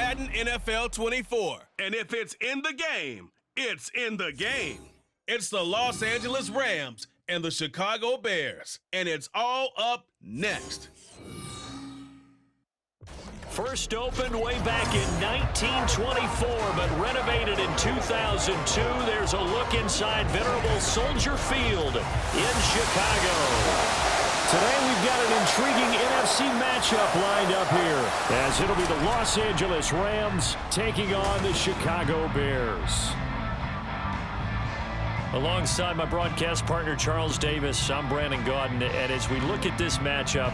Madden NFL 24. And if it's in the game, it's in the game. It's the Los Angeles Rams and the Chicago Bears. And it's all up next. First opened way back in 1924, but renovated in 2002. There's a look inside venerable Soldier Field in Chicago. Today we've got an intriguing NFC matchup lined up here, as it'll be the Los Angeles Rams taking on the Chicago Bears. Alongside my broadcast partner Charles Davis, I'm Brandon Gaudin, and as we look at this matchup,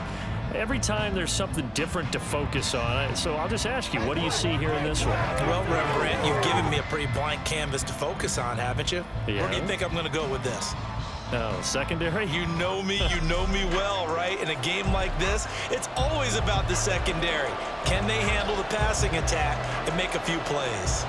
every time there's something different to focus on. So I'll just ask you, what do you see here in this one? Well, Brent, you've given me a pretty blank canvas to focus on, haven't you? Yeah. Where do you think I'm going to go with this? Oh, secondary? You know me well, right? In a game like this, it's always about the secondary. Can they handle the passing attack and make a few plays?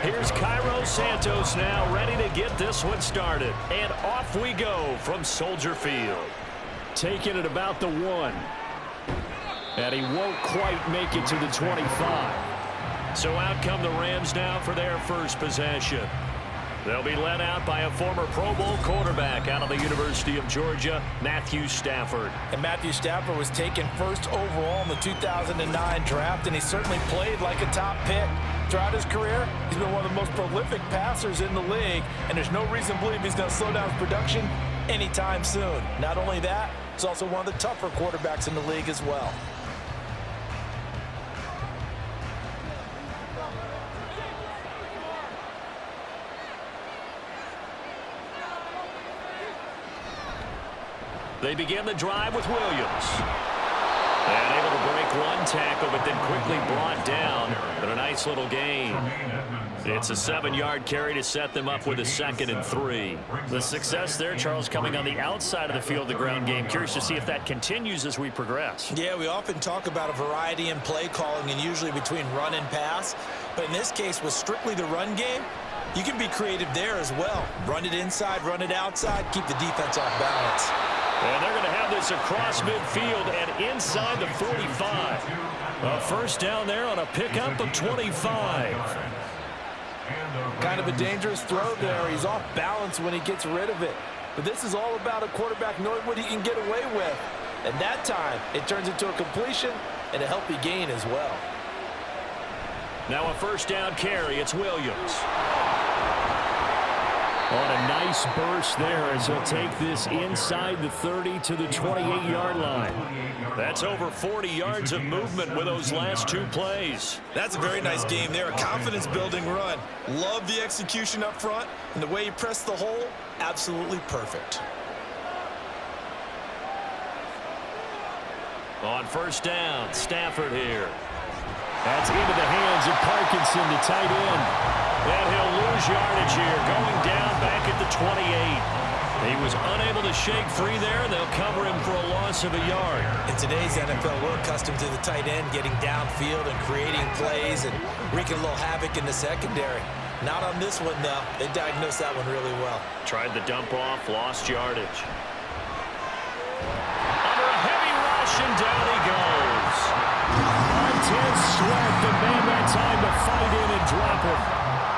Here's Cairo Santos now, ready to get this one started. And off we go from Soldier Field. Taking it about the 1. And he won't quite make it to the 25. So out come the Rams now for their first possession. They'll be led out by a former Pro Bowl quarterback out of the University of Georgia, Matthew Stafford. And Matthew Stafford was taken first overall in the 2009 draft, and he certainly played like a top pick. Throughout his career, he's been one of the most prolific passers in the league, and there's no reason to believe he's going to slow down his production anytime soon. Not only that, he's also one of the tougher quarterbacks in the league as well. They begin the drive with Williams. And able to break one tackle, but then quickly brought down. But a nice little gain. It's a 7-yard carry to set them up with a 2nd and 3. The success there, Charles, coming on the outside of the field, the ground game. Curious to see if that continues as we progress. Yeah, we often talk about a variety in play calling and usually between run and pass. But in this case, with strictly the run game, you can be creative there as well. Run it inside, run it outside, keep the defense off balance. And they're going to have this across midfield and inside the 45. A first down there on a pickup of 25. Kind of a dangerous throw there. He's off balance when he gets rid of it. But this is all about a quarterback knowing what he can get away with. And that time, it turns into a completion and a healthy gain as well. Now a first down carry. It's Williams. On a nice burst there as he'll take this inside the 30 to the 28-yard line. That's over 40 yards of movement with those last 2 plays. That's a very nice game there. A confidence-building run. Love the execution up front, and the way he pressed the hole, absolutely perfect. On first down, Stafford here. That's into the hands of Parkinson, the tight end. And he'll lose yardage here, going down back at the 28. He was unable to shake free there, and they'll cover him for a loss of a yard. In today's NFL, we're accustomed to the tight end getting downfield and creating plays and wreaking a little havoc in the secondary. Not on this one, though. They diagnosed that one really well. Tried the dump off, lost yardage. Under a heavy rush, and down he goes. Montez Sweat, the man that time to fight in and drop him.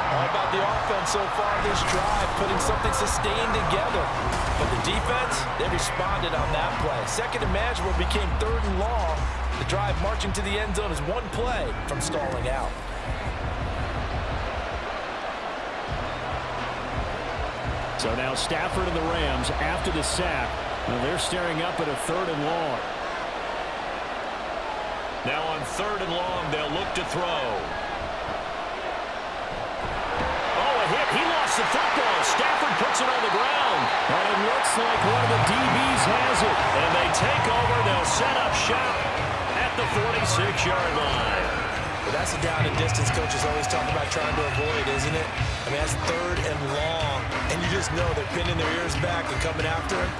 All about the offense so far this drive, putting something sustained together. But the defense, they responded on that play. Second and manageable became 3rd and long. The drive marching to the end zone is one play from stalling out. So now Stafford and the Rams after the sack. Now they're staring up at a 3rd and long. Now on 3rd and long, they'll look to throw. He lost the football. Stafford puts it on the ground. And it looks like one of the DBs has it. And they shot at the 46-yard line. Well, that's the down and distance coaches always talk about trying to avoid, isn't it? I mean, that's 3rd and long, and you just know they're pinning their ears back and coming after him,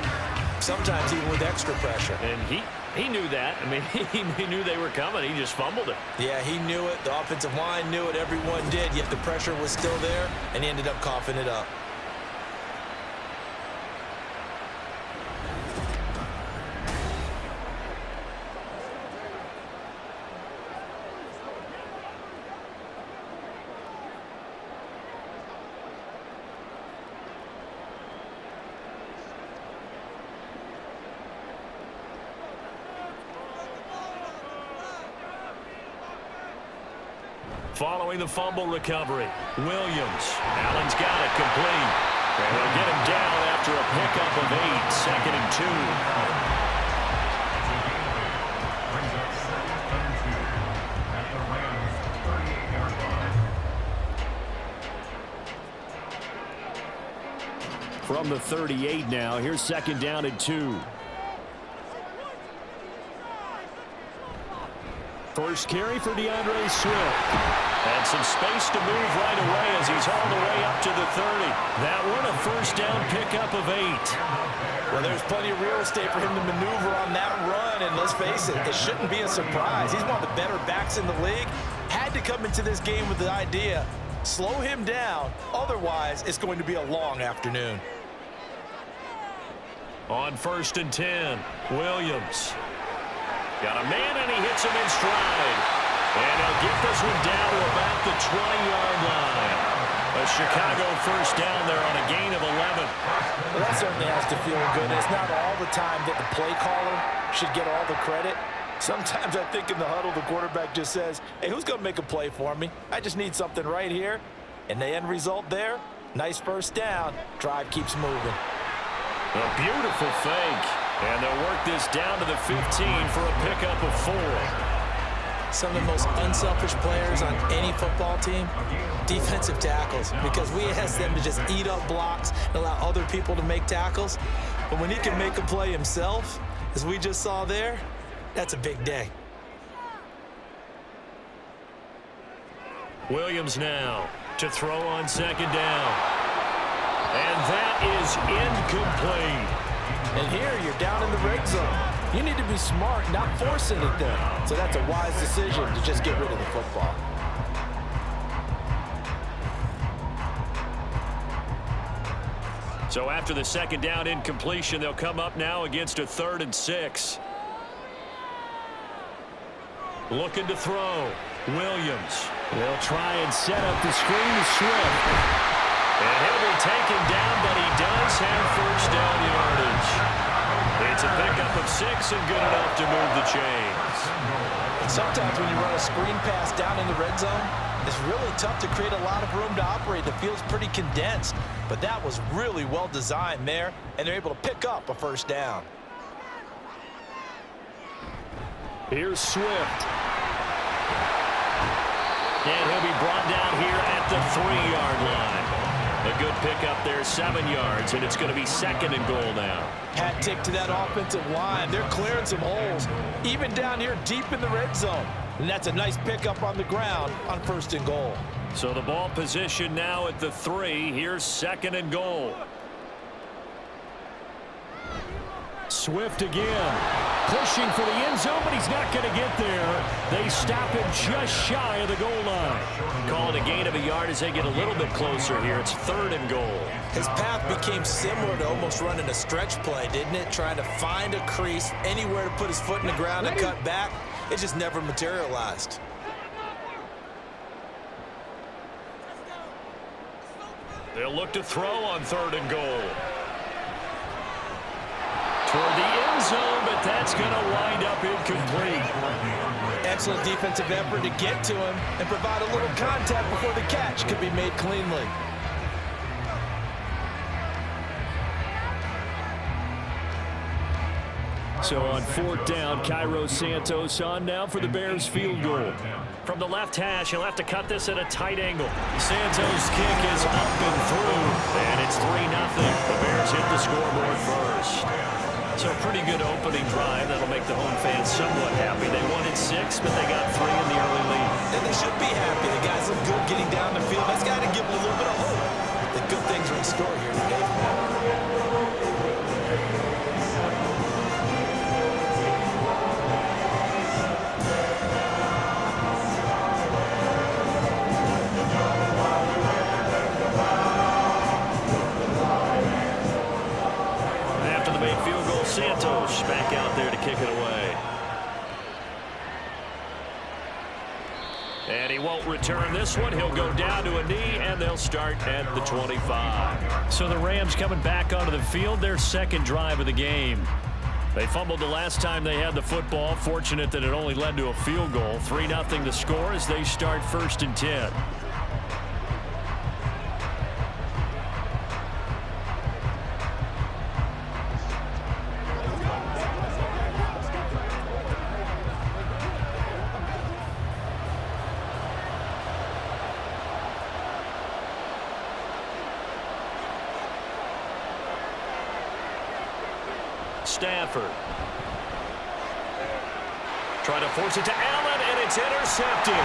sometimes even with extra pressure. And he knew that. I mean, he knew they were coming. He just fumbled it. Yeah, he knew it. The offensive line knew it. Everyone did, yet the pressure was still there, and he ended up coughing it up. Following the fumble recovery, Williams. Allen's got it complete. And they'll get him down after a pickup of 8, 2nd and 2. From the 38 now, here's 2nd down and 2. First carry for DeAndre Swift. And some space to move right away as he's all the way up to the 30. That one a first down pickup of 8. Well, there's plenty of real estate for him to maneuver on that run, and let's face it, it shouldn't be a surprise. He's one of the better backs in the league. Had to come into this game with the idea, slow him down, otherwise it's going to be a long afternoon. On 1st and 10, Williams. Got a man, and he hits him in stride. And he'll get this one down to about the 20-yard line. A Chicago first down there on a gain of 11. Well, that certainly has to feel good. It's not all the time that the play caller should get all the credit. Sometimes I think in the huddle, the quarterback just says, hey, who's going to make a play for me? I just need something right here. And the end result there, nice first down. Drive keeps moving. A beautiful fake. And they'll work this down to the 15 for a pickup of 4. Some of the most unselfish players on any football team, defensive tackles, because we ask them to just eat up blocks and allow other people to make tackles. But when he can make a play himself, as we just saw there, that's a big day. Williams now to throw on 2nd down. And that is incomplete. And here you're down in the red zone. You need to be smart, not force anything. So that's a wise decision to just get rid of the football. So after the 2nd down incompletion, they'll come up now against a 3rd and 6. Looking to throw. Williams. They'll try and set up the screen to Swift. And he'll be taken down, but he does have first down yardage. It's a pickup of 6 and good enough to move the chains. Sometimes when you run a screen pass down in the red zone, it's really tough to create a lot of room to operate. The field's pretty condensed, but that was really well designed there, and they're able to pick up a first down. Here's Swift. And he'll be brought down here at the 3-yard line. A good pickup there, 7 yards, and it's going to be 2nd and goal now. Hat tip to that offensive line. They're clearing some holes, even down here deep in the red zone. And that's a nice pickup on the ground on 1st and goal. So the ball position now at the 3. Here's 2nd and goal. Swift again. Pushing for the end zone, but he's not going to get there. They stop him just shy of the goal line. Call it a gain of a yard as they get a little bit closer here. It's 3rd and goal. His path became similar to almost running a stretch play, didn't it? Trying to find a crease, anywhere to put his foot in the ground and cut back. It just never materialized. They'll look to throw on 3rd and goal. Toward the end zone, but that's going to wind up incomplete. Excellent defensive effort to get to him and provide a little contact before the catch could be made cleanly. So on 4th down, Cairo Santos on now for the Bears field goal. From the left hash, he'll have to cut this at a tight angle. Santos' kick is up and through, and it's 3-0. The Bears hit the scoreboard first. So a pretty good opening drive. That'll make the home fans somewhat happy. They wanted 6, but they got 3 in the early lead. And they should be happy. The guys look good getting down the field. That's got to give them a little bit of hope that good things are in store here today. Santos back out there to kick it away. And he won't return this one. He'll go down to a knee, and they'll start at the 25. So the Rams coming back onto the field, their second drive of the game. They fumbled the last time they had the football. Fortunate that it only led to a field goal. 3-0 the score as they start 1st and 10. Stafford. Trying to force it to Allen, and it's intercepted.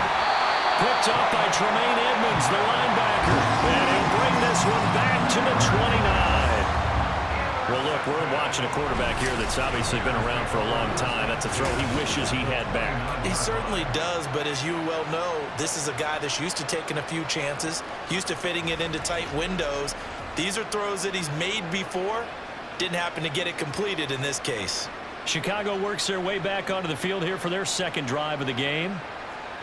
Picked up by Tremaine Edmonds, the linebacker. And he'll bring this one back to the 29. Well, look, we're watching a quarterback here that's obviously been around for a long time. That's a throw he wishes he had back. He certainly does, but as you well know, this is a guy that's used to taking a few chances, used to fitting it into tight windows. These are throws that he's made before. Didn't happen to get it completed in this case. Chicago works their way back onto the field here for their second drive of the game.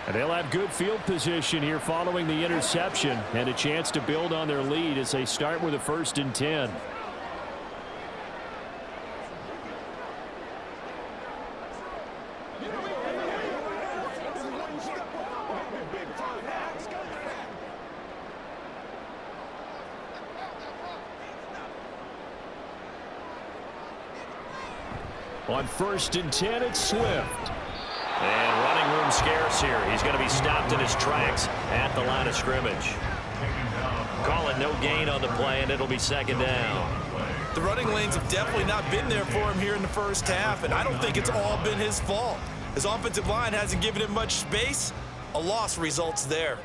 And they'll have good field position here following the interception and a chance to build on their lead as they start with a 1st and 10. On 1st and 10, it's Swift. And running room scarce here. He's going to be stopped in his tracks at the line of scrimmage. Call it no gain on the play, and it'll be 2nd down. The running lanes have definitely not been there for him here in the first half, and I don't think it's all been his fault. His offensive line hasn't given him much space. A loss results there.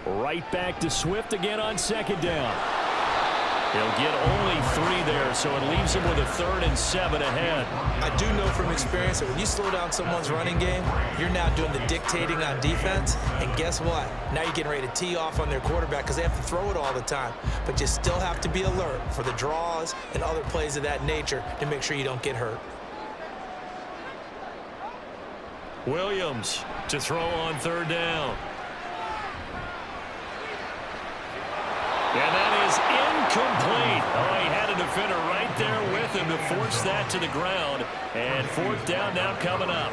Right back to Swift again on 2nd down. He'll get only 3 there, so it leaves him with a 3rd and 7 ahead. I do know from experience that when you slow down someone's running game, you're now doing the dictating on defense, and guess what? Now you're getting ready to tee off on their quarterback because they have to throw it all the time. But you still have to be alert for the draws and other plays of that nature to make sure you don't get hurt. Williams to throw on 3rd down. And that is incomplete. Oh, he had a defender right there with him to force that to the ground. And 4th down now coming up.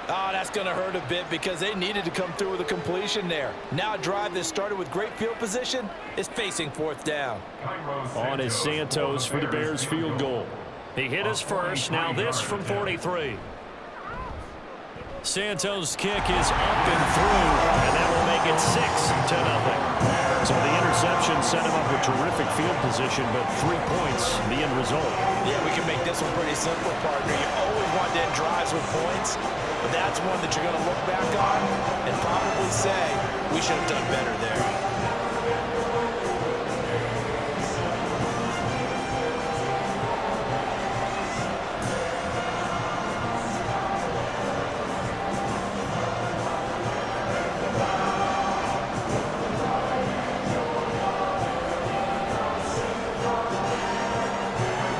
Oh, that's going to hurt a bit because they needed to come through with a completion there. Now a drive that started with great field position is facing 4th down. On is Santos for the Bears field goal. He hit his first. Now this from 43. Santos' kick is up and through, and that will make it 6-0. So the interception set him up with terrific field position, but 3 points, the end result. Yeah, we can make this one pretty simple, partner. You always want to end drives with points, but that's one that you're going to look back on and probably say, we should have done better there.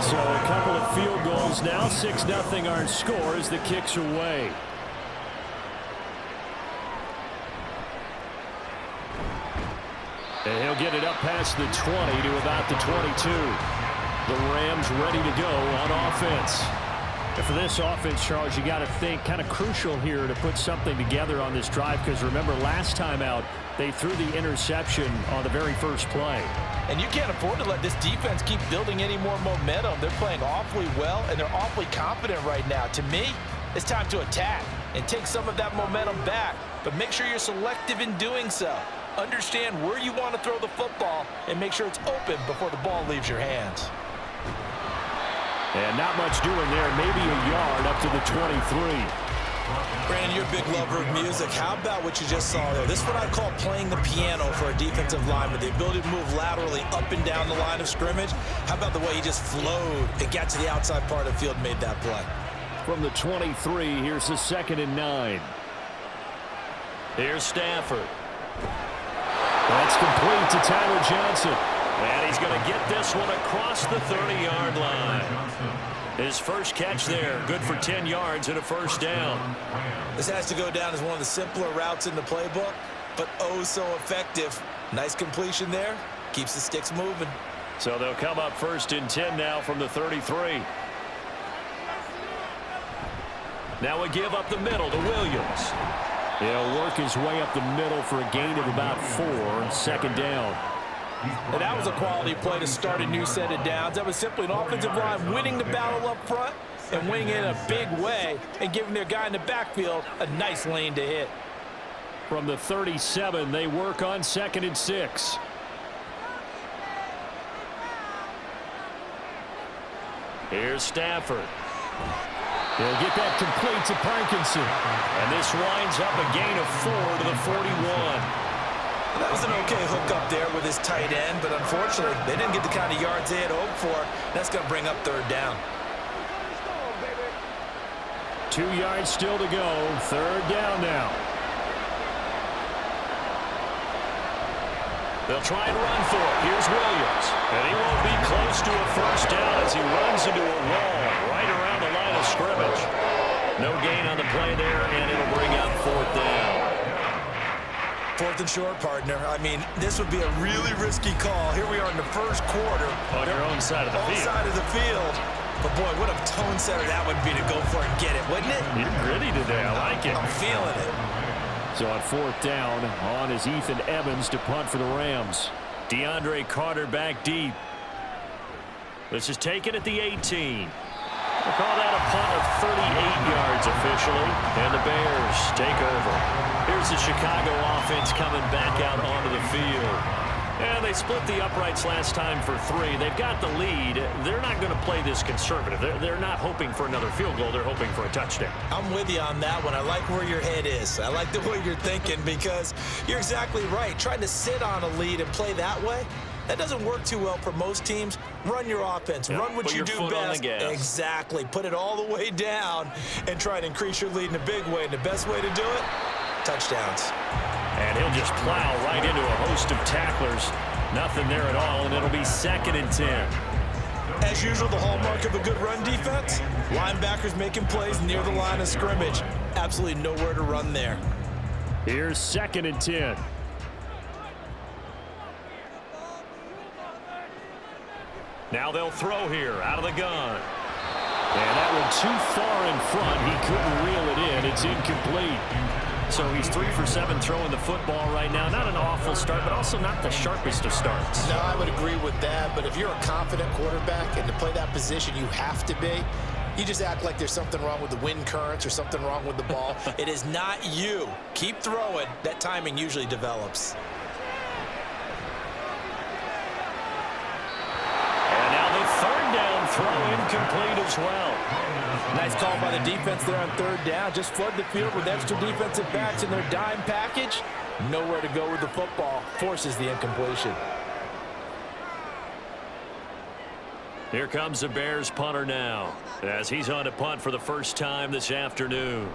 So a couple of field goals now. 6-0 our score as the kicks away. And he'll get it up past the 20 to about the 22. The Rams ready to go on offense. And for this offense, Charles, you got to think kind of crucial here to put something together on this drive because remember last time out they threw the interception on the very first play. And you can't afford to let this defense keep building any more momentum. They're playing awfully well, and they're awfully confident right now. To me, it's time to attack and take some of that momentum back, but make sure you're selective in doing so. Understand where you want to throw the football and make sure it's open before the ball leaves your hands. And not much doing there, maybe a yard up to the 23. Brandon, you're a big lover of music. How about what you just saw there? This is what I call playing the piano for a defensive lineman. The ability to move laterally up and down the line of scrimmage. How about the way he just flowed and got to the outside part of the field and made that play? From the 23, here's the 2nd and 9. Here's Stafford. That's complete to Tyler Johnson. And he's going to get this one across the 30-yard line. His first catch there, good for 10 yards and a first down. This has to go down as one of the simpler routes in the playbook, but oh so effective. Nice completion there. Keeps the sticks moving. So they'll come up 1st and 10 now from the 33. Now we give up the middle to Williams. He'll work his way up the middle for a gain of about 4, 2nd down. And that was a quality play to start a new set of downs. That was simply an offensive line winning the battle up front and winning it in a big way and giving their guy in the backfield a nice lane to hit. From the 37, they work on 2nd and 6. Here's Stafford. He'll get that complete to Parkinson. And this winds up a gain of 4 to the 41. That was an okay hook up there with his tight end, but unfortunately, they didn't get the kind of yards they had hoped for. That's going to bring up 3rd down. 2 yards still to go. 3rd down now. They'll try and run for it. Here's Williams. And he won't be close to a first down as he runs into a wall right around the line of scrimmage. No gain on the play there, and it'll bring up 4th down. 4th and short, partner. I mean, this would be a really risky call. Here we are in the first quarter. On your own side of the field. Side of the field. But, boy, what a tone setter that would be to go for it and get it, wouldn't it? You're gritty today. I like it. I'm feeling it. So on 4th down, on is Ethan Evans to punt for the Rams. DeAndre Carter back deep. This is taken at the 18. We'll call that a punt of 38 yards officially, and the Bears take over. Here's the Chicago offense coming back out onto the field. And they split the uprights last time for 3. They've got the lead. They're not going to play this conservative. They're not hoping for another field goal. They're hoping for a touchdown. I'm with you on that one. I like where your head is. I like the way you're thinking because you're exactly right. Trying to sit on a lead and play that way, that doesn't work too well for most teams. Run your offense. Yep. Run what you do best. Exactly. Put it all the way down and try and increase your lead in a big way. And the best way to do it, touchdowns. And he'll just plow right into a host of tacklers. Nothing there at all, and it'll be 2nd and 10. As usual, the hallmark of a good run defense, linebackers making plays near the line of scrimmage. Absolutely nowhere to run there. Here's 2nd and 10. Now they'll throw here out of the gun. And that one too far in front. He couldn't reel it in. It's incomplete. So he's 3 for 7 throwing the football right now. Not an awful start, but also not the sharpest of starts. No, I would agree with that. But if you're a confident quarterback and to play that position, you have to be. You just act like there's something wrong with the wind currents or something wrong with the ball. It is not you. Keep throwing. That timing usually develops. Throw incomplete as well. Nice call by the defense there on 3rd down. Just flood the field with extra defensive backs in their dime package. Nowhere to go with the football. Forces the incompletion. Here comes the Bears punter now as he's on to punt for the first time this afternoon.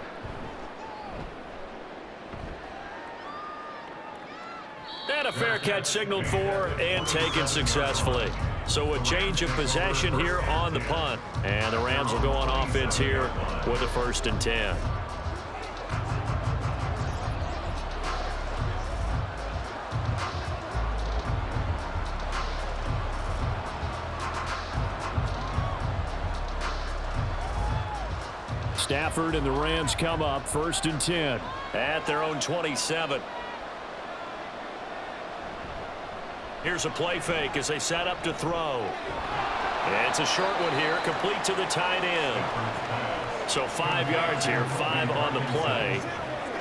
And a fair catch signaled for and taken successfully. So a change of possession here on the punt. And the Rams will go on offense here with a 1st and 10. Stafford and the Rams come up 1st and 10 at their own 27. Here's a play fake as they set up to throw. It's a short one here, complete to the tight end. So 5 yards here, 5 on the play.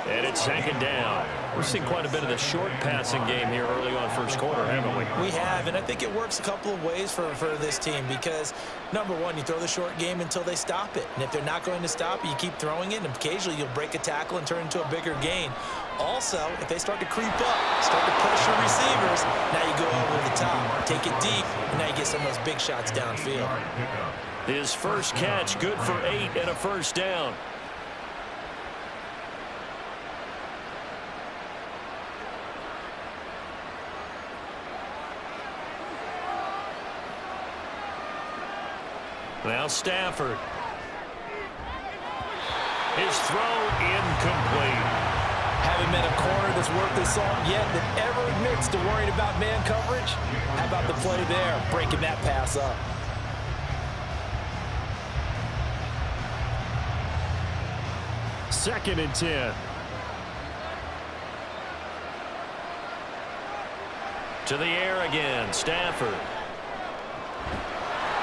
And it's second down. We've seen quite a bit of the short passing game here early on first quarter, haven't we? We have, and I think it works a couple of ways for this team because, number one, you throw the short game until they stop it. And if they're not going to stop it, you keep throwing it, and occasionally you'll break a tackle and turn into a bigger gain. Also, if they start to creep up, start to pressure receivers, now you go over the top, take it deep, and now you get some of those big shots downfield. His first catch, good for 8 and a first down. Now Stafford. His throw incomplete. Haven't met a corner that's worth his salt yet that ever admits to worrying about man coverage. How about the play there, breaking that pass up? Second and 10. To the air again, Stafford.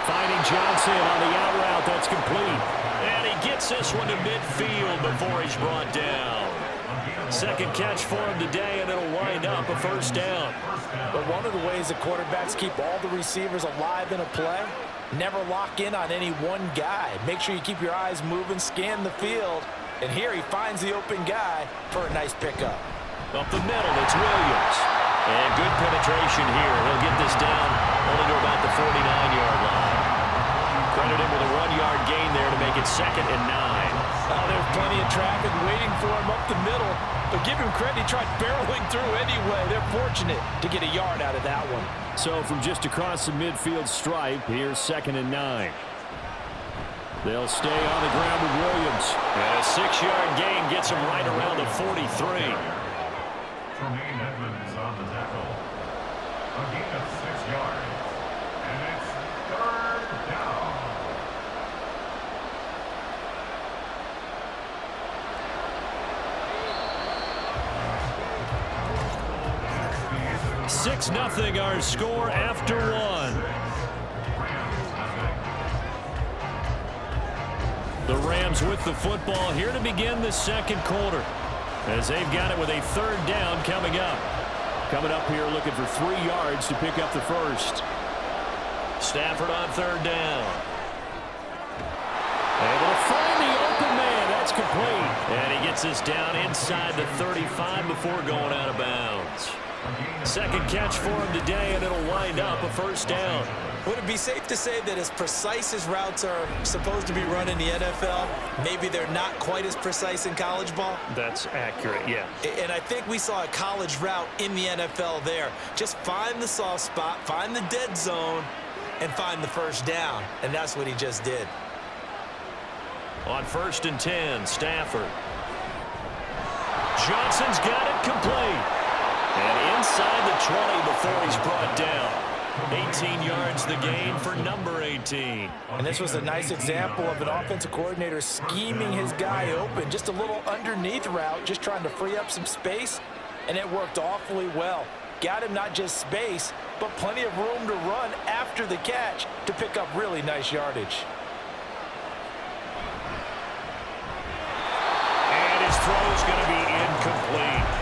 Finding Johnson on the out route, that's complete. And he gets this one to midfield before he's brought down. Second catch for him today, and it'll wind up a first down. But one of the ways the quarterbacks keep all the receivers alive in a play, never lock in on any one guy. Make sure you keep your eyes moving, scan the field. And here he finds the open guy for a nice pickup. Up the middle, it's Williams. And good penetration here. He'll get this down only to about the 49-yard line. Credit him with a 1-yard gain there to make it 2nd and 9. Oh, there's plenty of traffic waiting for him up the middle. But give him credit, he tried barreling through anyway. They're fortunate to get a yard out of that one. So from just across the midfield stripe, here's 2nd and 9. They'll stay on the ground with Williams. And a 6-yard gain gets him right around the 43. Tremaine Edmonds on the tackle. A gain of 6 yards. And it's 3rd down. Six 0 our score after one. The Rams with the football here to begin the second quarter, as they've got it with a 3rd down coming up. Coming up here looking for 3 yards to pick up the first. Stafford on 3rd down. Able to find the open man. That's complete. And he gets this down inside the 35 before going out of bounds. Second catch for him today, and it'll wind up a first down. Would it be safe to say that as precise as routes are supposed to be run in the NFL, maybe they're not quite as precise in college ball? That's accurate, yeah. And I think we saw a college route in the NFL there. Just find the soft spot, find the dead zone, and find the first down. And that's what he just did. On 1st and 10, Stafford. Johnson's got it complete. And inside the 20 before he's brought down. 18 yards the gain for number 18. And this was a nice example of an offensive coordinator scheming his guy open. Just a little underneath route, just trying to free up some space. And it worked awfully well. Got him not just space, but plenty of room to run after the catch to pick up really nice yardage. And his throw is going to be incomplete.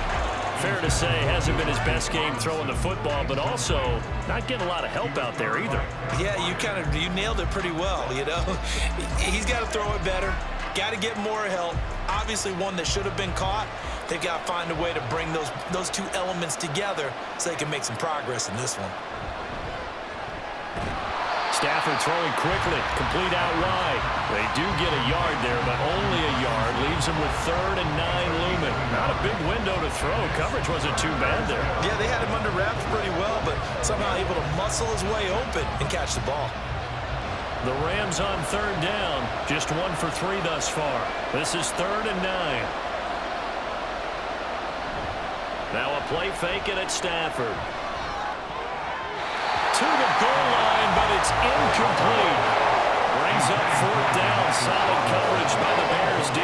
Fair to say, hasn't been his best game throwing the football, but also not getting a lot of help out there either. Yeah, you nailed it pretty well, you know. He's got to throw it better, got to get more help. Obviously one that should have been caught. They've got to find a way to bring those two elements together so they can make some progress in this one. Stafford throwing quickly, complete out wide. They do get a yard there, but only a yard. Leaves him with 3rd and 9 looming. Not a big window to throw. Coverage wasn't too bad there. Yeah, they had him under wraps pretty well, but somehow able to muscle his way open and catch the ball. The Rams on 3rd down. Just 1 for 3 thus far. This is 3rd and 9. Now a play fake it at Stafford. To the goal line, but it's incomplete. Brings up 4th down. Solid coverage by the Bears D.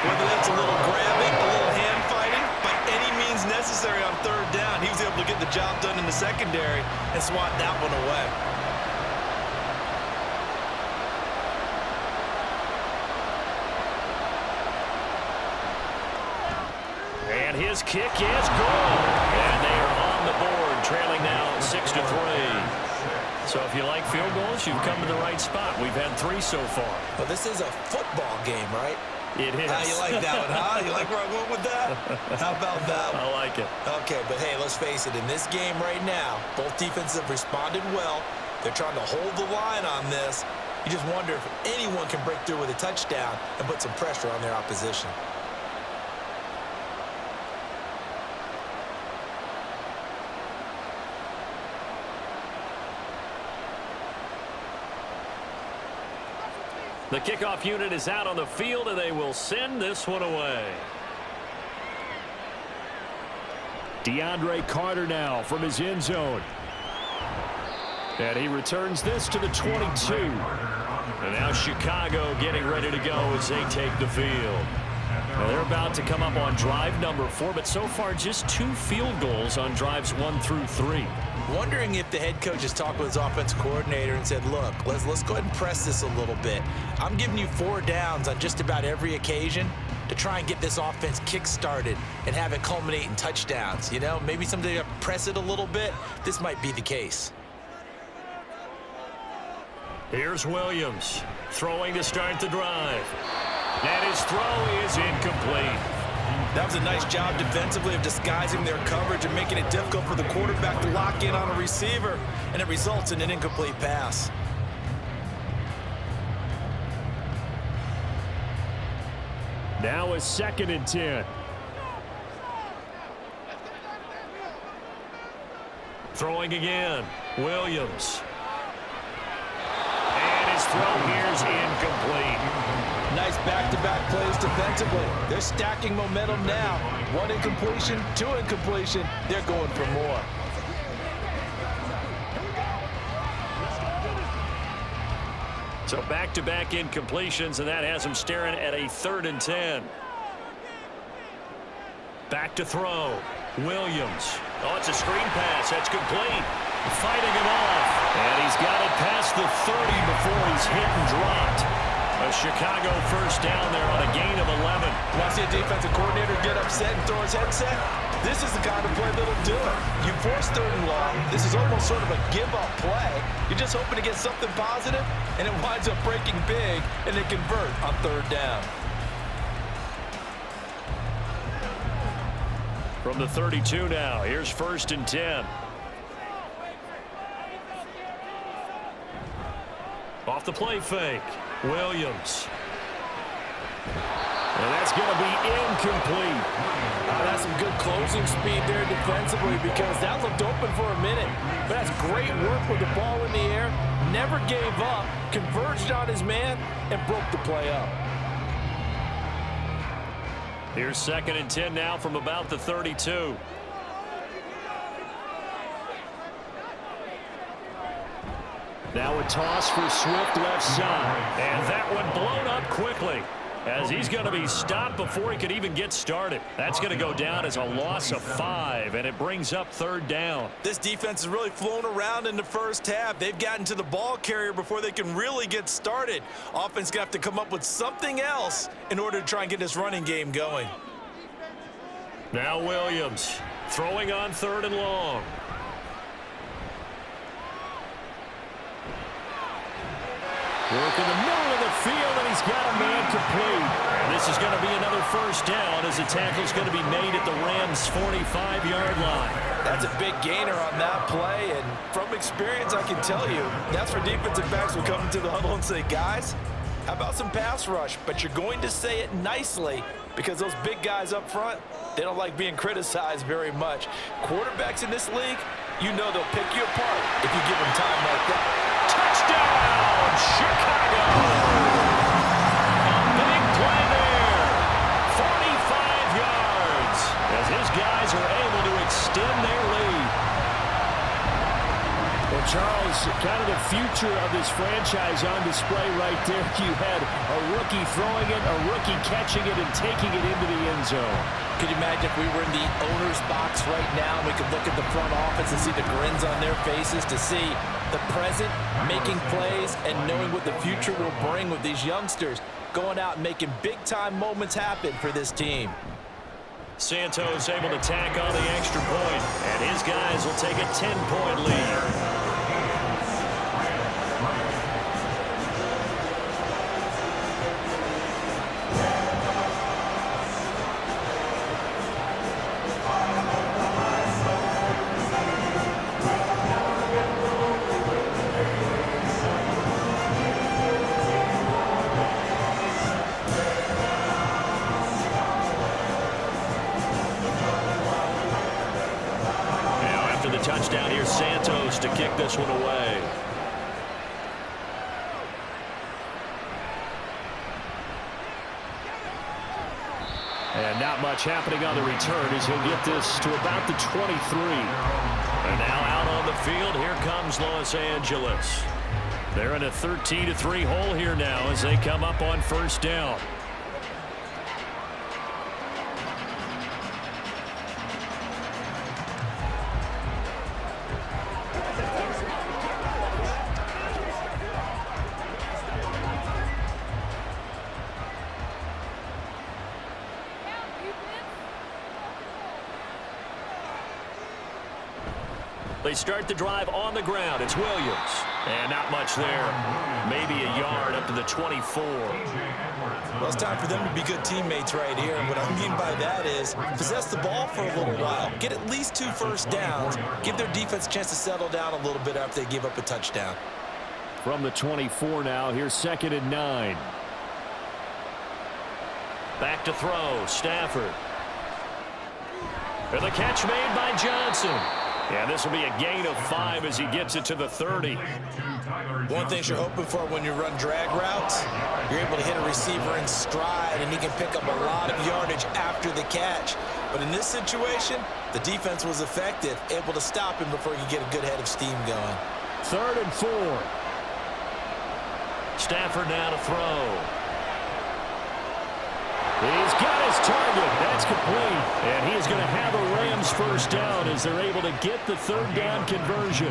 Whether that's a little grabbing, a little hand fighting, by any means necessary on 3rd down, he was able to get the job done in the secondary and swat that one away. And his kick is good. And they are on the board, trailing now 6-3. So if you like field goals, you've come to the right spot. We've had 3 so far. Well, this is a football game, right? It is. You like that one, huh? You like where I went with that? How about that one? I like it. Okay, but hey, let's face it. In this game right now, both defenses have responded well. They're trying to hold the line on this. You just wonder if anyone can break through with a touchdown and put some pressure on their opposition. The kickoff unit is out on the field, and they will send this one away. DeAndre Carter now from his end zone. And he returns this to the 22. And now Chicago getting ready to go as they take the field. Now they're about to come up on drive number 4, but so far just 2 field goals on drives 1 through 3. Wondering if the head coach has talked with his offensive coordinator and said, look, let's go ahead and press this a little bit. I'm giving you 4 downs on just about every occasion to try and get this offense kick-started and have it culminate in touchdowns. You know, maybe someday you press it a little bit. This might be the case. Here's Williams throwing to start the drive. And his throw is incomplete. That was a nice job defensively of disguising their coverage and making it difficult for the quarterback to lock in on a receiver, and it results in an incomplete pass. Now a 2nd and 10. Throwing again. Williams. And his throw here is incomplete. Nice back-to-back plays defensively. They're stacking momentum now. 1 incompletion, 2 incompletion. They're going for more. So back-to-back incompletions, and that has them staring at a 3rd and 10. Back to throw. Williams. Oh, it's a screen pass. That's complete. Fighting him off. And he's got it past the 30 before he's hit and dropped. A Chicago first down there on a gain of 11. Want to see a defensive coordinator get upset and throw his headset? This is the kind of play that'll do it. You force 3rd and long. This is almost sort of a give-up play. You're just hoping to get something positive, and it winds up breaking big, and they convert on 3rd down. From the 32 now, here's 1st and 10. Off the play fake. Williams. And that's going to be incomplete. That's some good closing speed there defensively, because that looked open for a minute. But that's great work with the ball in the air. Never gave up, converged on his man, and broke the play up. Here's 2nd and 10 now from about the 32. Now a toss for Swift left side. And that one blown up quickly, as he's going to be stopped before he could even get started. That's going to go down as a loss of 5, and it brings up 3rd down. This defense has really flown around in the first half. They've gotten to the ball carrier before they can really get started. Offense going to have to come up with something else in order to try and get this running game going. Now Williams throwing on 3rd and long. Work in the middle of the field, and he's got a man complete. And this is going to be another first down, as the tackle's going to be made at the Rams' 45-yard line. That's a big gainer on that play, and from experience, I can tell you, that's where defensive backs will come into the huddle and say, guys, how about some pass rush? But you're going to say it nicely, because those big guys up front, they don't like being criticized very much. Quarterbacks in this league, you know they'll pick you apart if you give them time like that. Touchdown, Chicago! A big play there. 45 yards, as his guys are able to extend their lead. Well, Charles, kind of the future of this franchise on display right there. You had a rookie throwing it, a rookie catching it, and taking it into the end zone. Could you imagine if we were in the owner's box right now and we could look at the front office and see the grins on their faces, to see the present making plays and knowing what the future will bring with these youngsters going out and making big-time moments happen for this team. Santos able to tack on the extra point, and his guys will take a 10-point lead. Touchdown here, Santos to kick this one away. And not much happening on the return as he'll get this to about the 23. And now out on the field, here comes Los Angeles. They're in a 13-3 hole here now as they come up on first down. They start the drive on the ground. It's Williams. And not much there. Maybe a yard up to the 24. Well, it's time for them to be good teammates right here. And what I mean by that is possess the ball for a little while. Get at least 2 first downs. Give their defense a chance to settle down a little bit after they give up a touchdown. From the 24 now, here's 2nd and 9. Back to throw, Stafford. And the catch made by Johnson. Yeah, this will be a gain of 5 as he gets it to the 30. One thing you're hoping for when you run drag routes, you're able to hit a receiver in stride, and he can pick up a lot of yardage after the catch. But in this situation, the defense was effective, able to stop him before he could get a good head of steam going. 3rd and 4. Stafford now to throw. He's got his target. That's complete. And he is going to have a Rams first down as they're able to get the 3rd down conversion.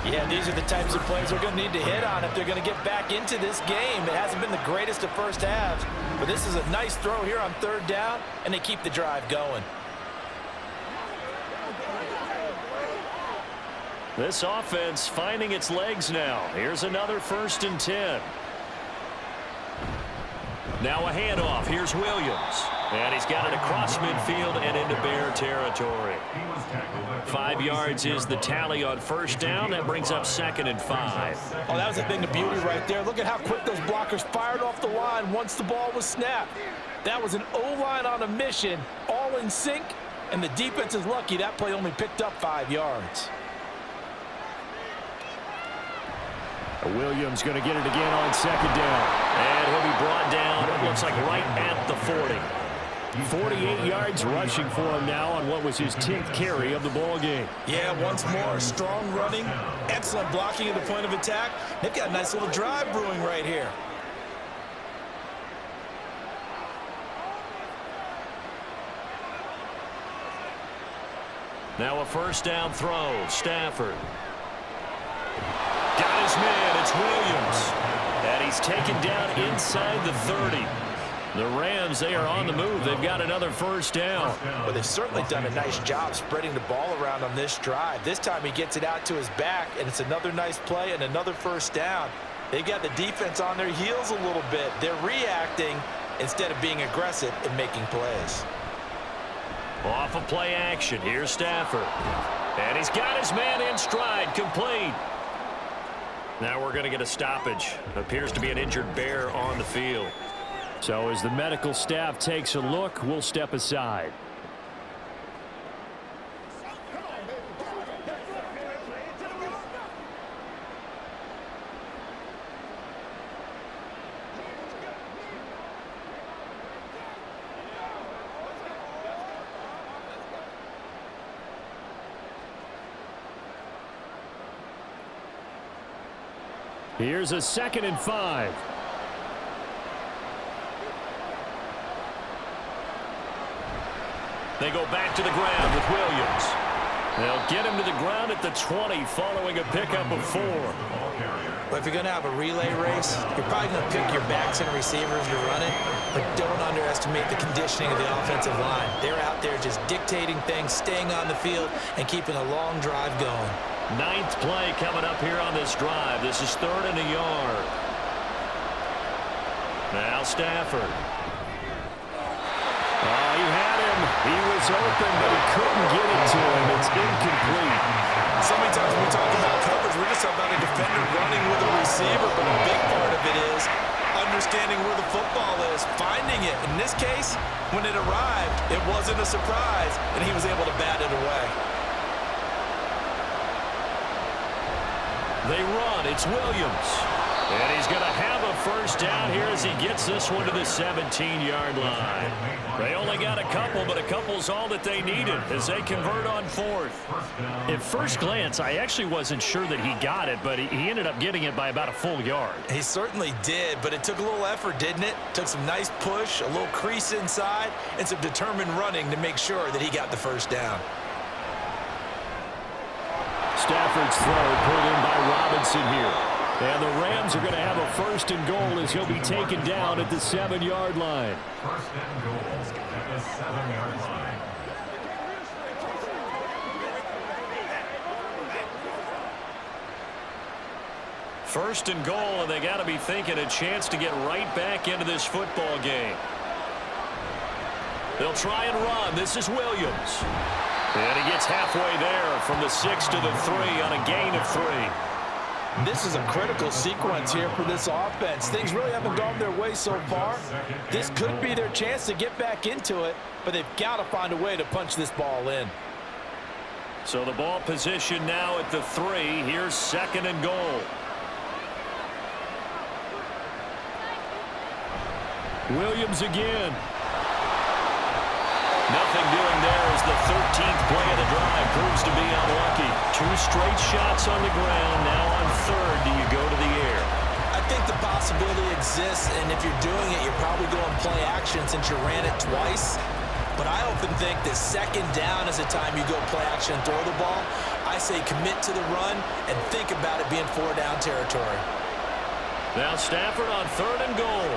Yeah, these are the types of plays they're going to need to hit on if they're going to get back into this game. It hasn't been the greatest of first halves, but this is a nice throw here on 3rd down, and they keep the drive going. This offense finding its legs now. Here's another 1st and 10. Now a handoff. Here's Williams. And he's got it across midfield and into Bear territory. 5 yards is the tally on first down. That brings up 2nd and 5. Oh, that was a thing of beauty right there. Look at how quick those blockers fired off the line once the ball was snapped. That was an O-line on a mission, all in sync, and the defense is lucky that play only picked up 5 yards. Williams going to get it again on 2nd down. And he'll be brought down, it looks like right at the 40. 48 yards rushing for him now on what was his 10th carry of the ball game. Yeah, once more, strong running, excellent blocking at the point of attack. They've got a nice little drive brewing right here. Now a first down throw, Stafford. Got his man, it's Williams. And he's taken down inside the 30. The Rams, they are on the move. They've got another first down. Well, they've certainly done a nice job spreading the ball around on this drive. This time he gets it out to his back, and it's another nice play and another first down. They've got the defense on their heels a little bit. They're reacting instead of being aggressive and making plays. Off of play action, here's Stafford. And he's got his man in stride, complete. Now we're going to get a stoppage. Appears to be an injured Bear on the field. So as the medical staff takes a look, we'll step aside. Here's a 2nd and 5. They go back to the ground with Williams. They'll get him to the ground at the 20 following a pickup of 4. But if you're going to have a relay race, you're probably going to pick your backs and receivers to run it, but don't underestimate the conditioning of the offensive line. They're out there just dictating things, staying on the field, and keeping a long drive going. 9th play coming up here on this drive. This is 3rd and a yard. Now Stafford. Oh, he had him. He was open, but he couldn't get it to him. It's incomplete. So many times when we talk about coverage, we're just talking about a defender running with a receiver, but a big part of it is understanding where the football is, finding it. In this case, when it arrived, it wasn't a surprise, and he was able to bat it away. They run. It's Williams. And he's going to have a first down here as he gets this one to the 17-yard line. They only got a couple, but a couple's all that they needed as they convert on 4th. At first glance, I actually wasn't sure that he got it, but he ended up getting it by about a full yard. He certainly did, but it took a little effort, didn't it? Took some nice push, a little crease inside, and some determined running to make sure that he got the first down. Stafford's throw pulled in by Robinson here. And the Rams are going to have a 1st and goal as he'll be taken down at the 7-yard line. 1st and goal at the 7-yard line. First and goal, and they got to be thinking a chance to get right back into this football game. They'll try and run. This is Williams. And he gets halfway there from the 6 to the 3 on a gain of 3. This is a critical sequence here for this offense. Things really haven't gone their way so far. This could be their chance to get back into it, but they've got to find a way to punch this ball in. So the ball position now at the 3. Here's 2nd and goal. Williams again. Nothing doing there as the 13th play of the drive proves to be unlucky. 2 straight shots on the ground. Now on 3rd, do you go to the air? I think the possibility exists, and if you're doing it, you're probably going play action since you ran it twice. But I often think that 2nd down is the time you go play action and throw the ball. I say commit to the run and think about it being 4-down territory. Now Stafford on 3rd and goal.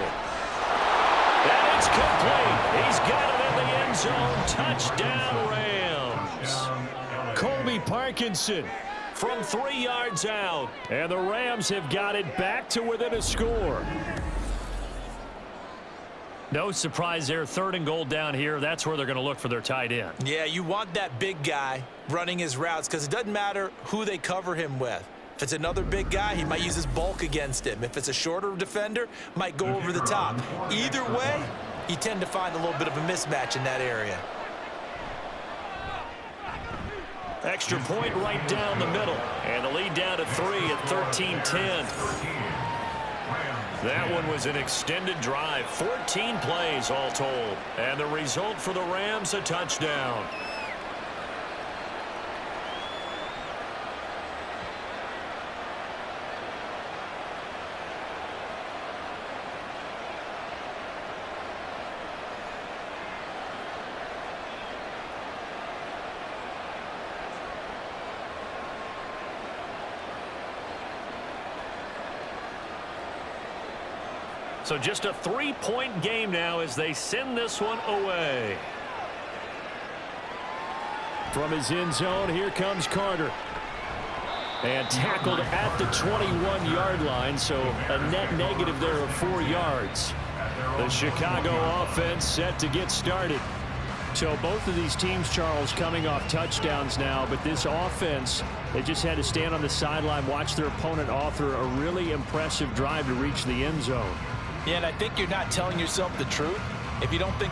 And it's complete. He's got it in the end zone. Touchdown, Rams. Colby Parkinson from 3 yards out. And the Rams have got it back to within a score. No surprise there. 3rd and goal down here. That's where they're going to look for their tight end. Yeah, you want that big guy running his routes because it doesn't matter who they cover him with. If it's another big guy, he might use his bulk against him. If it's a shorter defender, might go over the top. Either way, you tend to find a little bit of a mismatch in that area. Extra point right down the middle. And the lead down to 3 at 13-10. That one was an extended drive. 14 plays all told. And the result for the Rams, a touchdown. So just a 3-point game now as they send this one away. From his end zone, here comes Carter. And tackled at the 21-yard line, so a net negative there of 4 yards. The Chicago offense set to get started. So both of these teams, Charles, coming off touchdowns now, but this offense, they just had to stand on the sideline, watch their opponent author a really impressive drive to reach the end zone. Yeah, and I think you're not telling yourself the truth if you don't think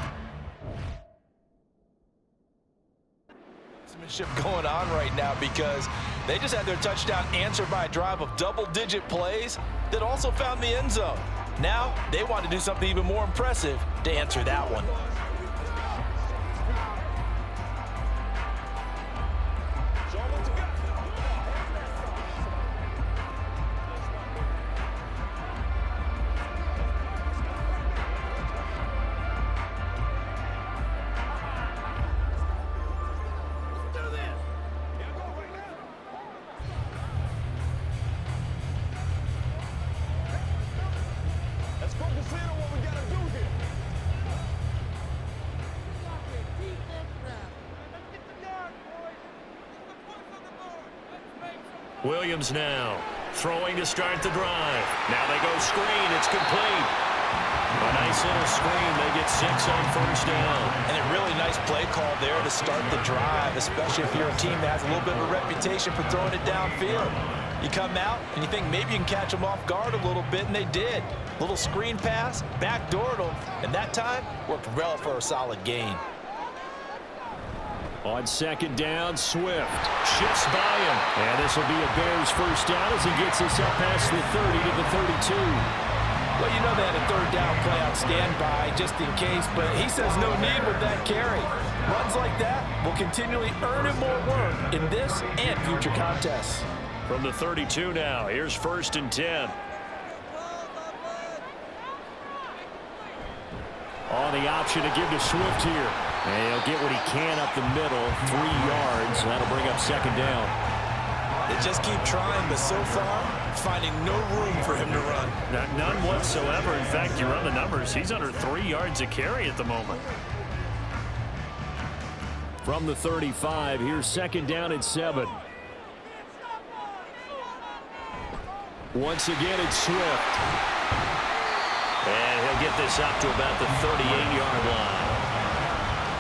going on right now, because they just had their touchdown answered by a drive of double-digit plays that also found the end zone. Now they want to do something even more impressive to answer that one. Williams now throwing to start the drive. Now they go screen. It's complete. A nice little screen. They get 6 on first down. And a really nice play call there to start the drive, especially if you're a team that has a little bit of a reputation for throwing it downfield. You come out and you think maybe you can catch them off guard a little bit, and they did. Little screen pass, backdoored them, and that time worked well for a solid gain. On second down, Swift shifts by him. And this will be a Bears first down as he gets us up past the 30 to the 32. Well, you know they had a third down play on standby just in case, but he says no need with that carry. Runs like that will continually earn him more work in this and future contests. From the 32 now, here's 1st and 10. On the option to give to Swift here. And he'll get what he can up the middle, 3 yards. That'll bring up second down. They just keep trying, but so far, finding no room for him to run. None whatsoever. In fact, you run the numbers. He's under 3 yards a carry at the moment. From the 35, here's second down and 7. Once again, it's Swift. And he'll get this up to about the 38-yard line.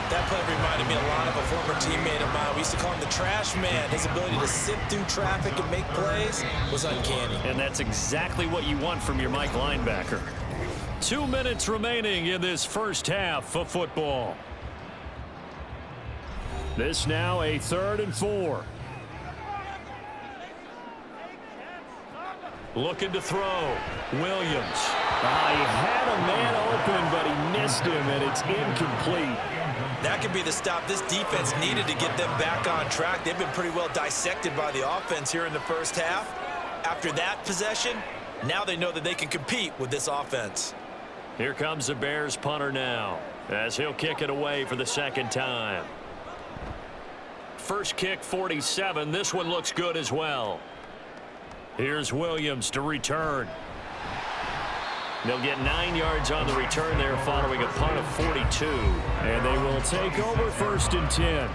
That play reminded me a lot of a former teammate of mine. We used to call him the trash man. His ability to sift through traffic and make plays was uncanny. And that's exactly what you want from your Mike linebacker. 2 minutes remaining in this first half of football. This now a 3rd and 4. Looking to throw. Williams. He had a man open, but he missed him, and it's incomplete. That could be the stop this defense needed to get them back on track. They've been pretty well dissected by the offense here in the first half. After that possession, now they know that they can compete with this offense. Here comes the Bears punter now, as he'll kick it away for the second time. First kick, 47. This one looks good as well. Here's Williams to return. They'll get 9 yards on the return there following a punt of 42. And they will take over 1st and 10.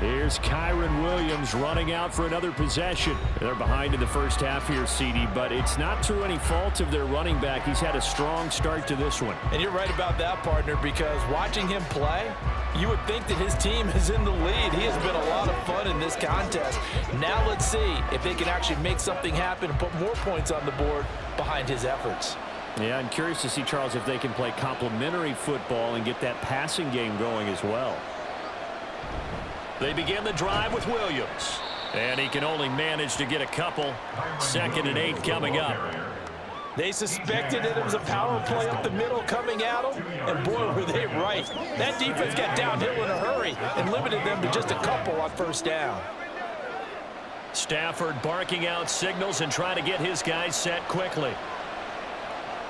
Here's Kyron Williams running out for another possession. They're behind in the first half here, CD, but it's not through any fault of their running back. He's had a strong start to this one. And you're right about that, partner, because watching him play, you would think that his team is in the lead. He has been a lot of fun in this contest. Now let's see if they can actually make something happen and put more points on the board behind his efforts. Yeah, I'm curious to see, Charles, if they can play complementary football and get that passing game going as well. They begin the drive with Williams. And he can only manage to get a couple. 2nd and 8 coming up. They suspected that it was a power play up the middle coming at them, and boy, were they right. That defense got downhill in a hurry and limited them to just a couple on first down. Stafford barking out signals and trying to get his guys set quickly.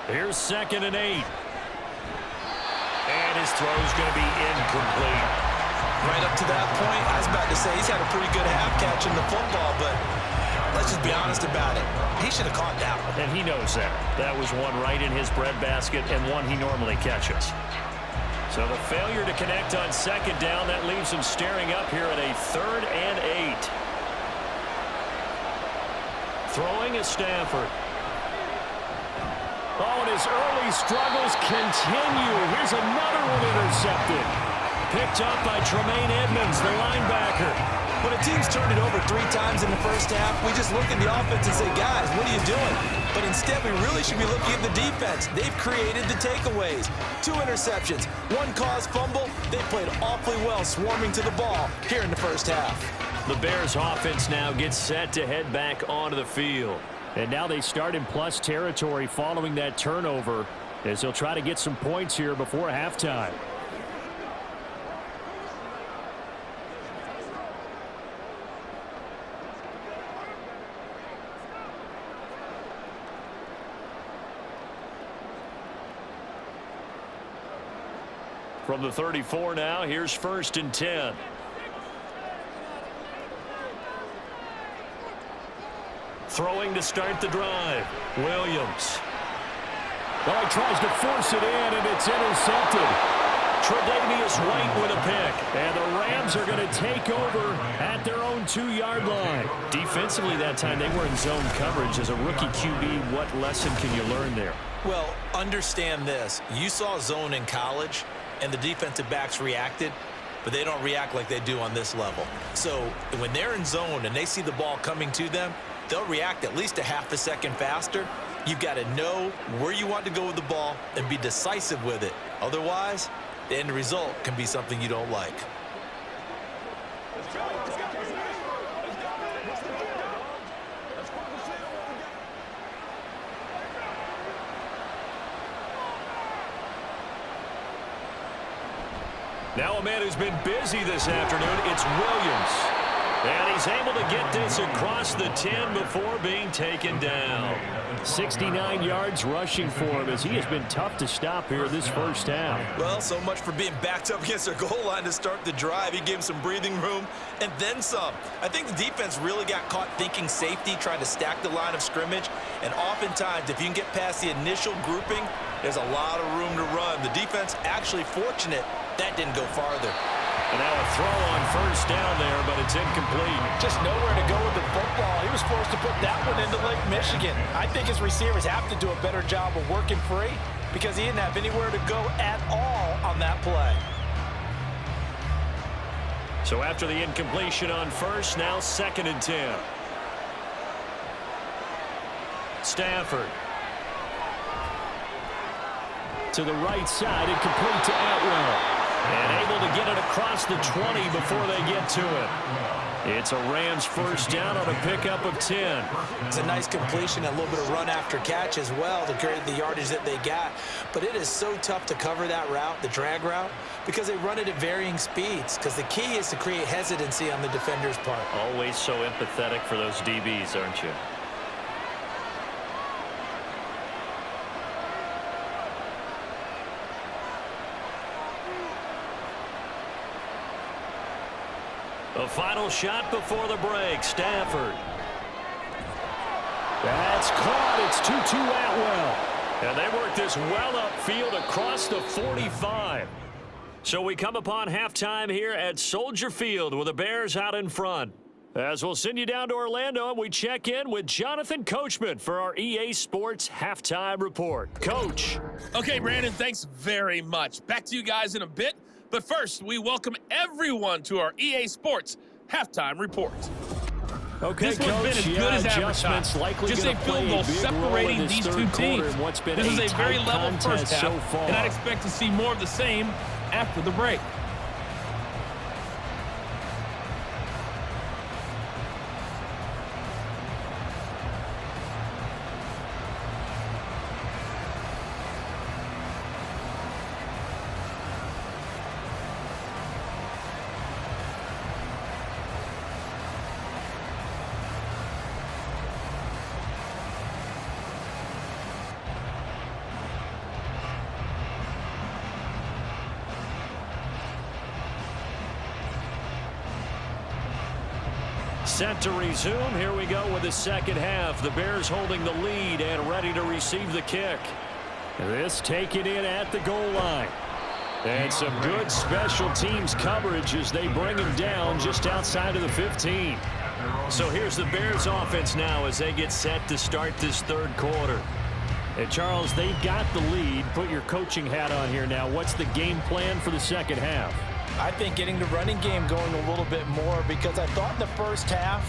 Here's 2nd and 8. And his throw's going to be incomplete. Right up to that point, I was about to say he's had a pretty good half catching the football, but let's just be honest about it. He should have caught that one. And he knows that. That was one right in his breadbasket and one he normally catches. So the failure to connect on 2nd down, that leaves him staring up here at a 3rd and 8. Throwing is Stafford. Oh, and his early struggles continue. Here's another one intercepted. Picked up by Tremaine Edmonds, the linebacker. When a team's turned it over 3 times in the first half, we just look at the offense and say, guys, what are you doing? But instead, we really should be looking at the defense. They've created the takeaways. 2 interceptions, 1 caused fumble. They played awfully well swarming to the ball here in the first half. The Bears offense now gets set to head back onto the field. And now they start in plus territory following that turnover, as they'll try to get some points here before halftime. From the 34 now, here's 1st and 10. Throwing to start the drive. Williams. Well, he tries to force it in, and it's intercepted. Tre'Davious White with a pick. And the Rams Rams are going to take over at their own 2-yard line. Defensively that time, they were in zone coverage. As a rookie QB, what lesson can you learn there? Well, understand this. You saw zone in college, and the defensive backs reacted, but they don't react like they do on this level. So when they're in zone and they see the ball coming to them, they'll react at least a half a second faster. You've got to know where you want to go with the ball and be decisive with it. Otherwise, the end result can be something you don't like. Now a man who's been busy this afternoon, it's Williams. And he's able to get this across the 10 before being taken down. 69 yards rushing for him as he has been tough to stop here this first half. Well, so much for being backed up against their goal line to start the drive. He gave him some breathing room and then some. I think the defense really got caught thinking safety, trying to stack the line of scrimmage. And oftentimes, if you can get past the initial grouping, there's a lot of room to run. The defense actually fortunate that didn't go farther. And now a throw on first down there, but it's incomplete. Just nowhere to go with the football. He was forced to put that one into Lake Michigan. I think his receivers have to do a better job of working free because he didn't have anywhere to go at all on that play. So after the incompletion on first, now 2nd and 10. Stafford. To the right side, incomplete to Atwell. And able to get it across the 20 before they get to it. It's a Rams first down on a pickup of 10. It's a nice completion, a little bit of run after catch as well to create the yardage that they got. But it is so tough to cover that route, the drag route, because they run it at varying speeds. Because the key is to create hesitancy on the defender's part. Always so empathetic for those DBs, aren't you? A final shot before the break. Stafford. That's caught. It's 2-2 Atwell. And they work this well upfield across the 45. So we come upon halftime here at Soldier Field with the Bears out in front. As we'll send you down to Orlando, and we check in with Jonathan Coachman for our EA Sports Halftime Report. Coach. Okay, Brandon, thanks very much. Back to you guys in a bit. But first, we welcome everyone to our EA Sports Halftime Report. Okay, this one's been as good as advertised. Just a field goal separating these two teams. This is a very level first half, and I'd expect to see more of the same after the break. Set to resume. Here we go with the second half. The Bears holding the lead and ready to receive the kick. This taken in at the goal line. And some good special teams coverage as they bring him down just outside of the 15. So here's the Bears offense now as they get set to start this third quarter. And Charles, they've got the lead. Put your coaching hat on here now. What's the game plan for the second half? I think getting the running game going a little bit more because I thought in the first half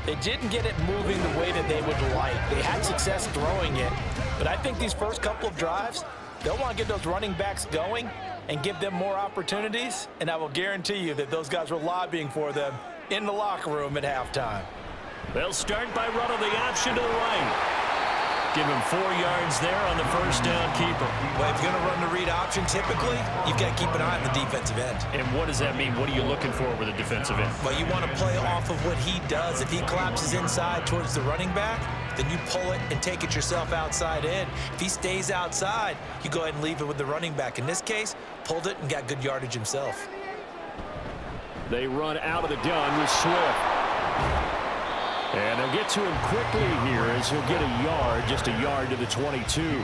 they didn't get it moving the way that they would like. They had success throwing it, but I think these first couple of drives, they'll want to get those running backs going and give them more opportunities, and I will guarantee you that those guys were lobbying for them in the locker room at halftime. They'll start by running the option to the right. Give him 4 yards there on the first down keeper. Well, if you're going to run the read option, typically, you've got to keep an eye on the defensive end. And what does that mean? What are you looking for with a defensive end? Well, you want to play off of what he does. If he collapses inside towards the running back, then you pull it and take it yourself outside in. If he stays outside, you go ahead and leave it with the running back. In this case, pulled it and got good yardage himself. They run out of the gun with Swift. And they'll get to him quickly here as he'll get a yard, just a yard to the 22.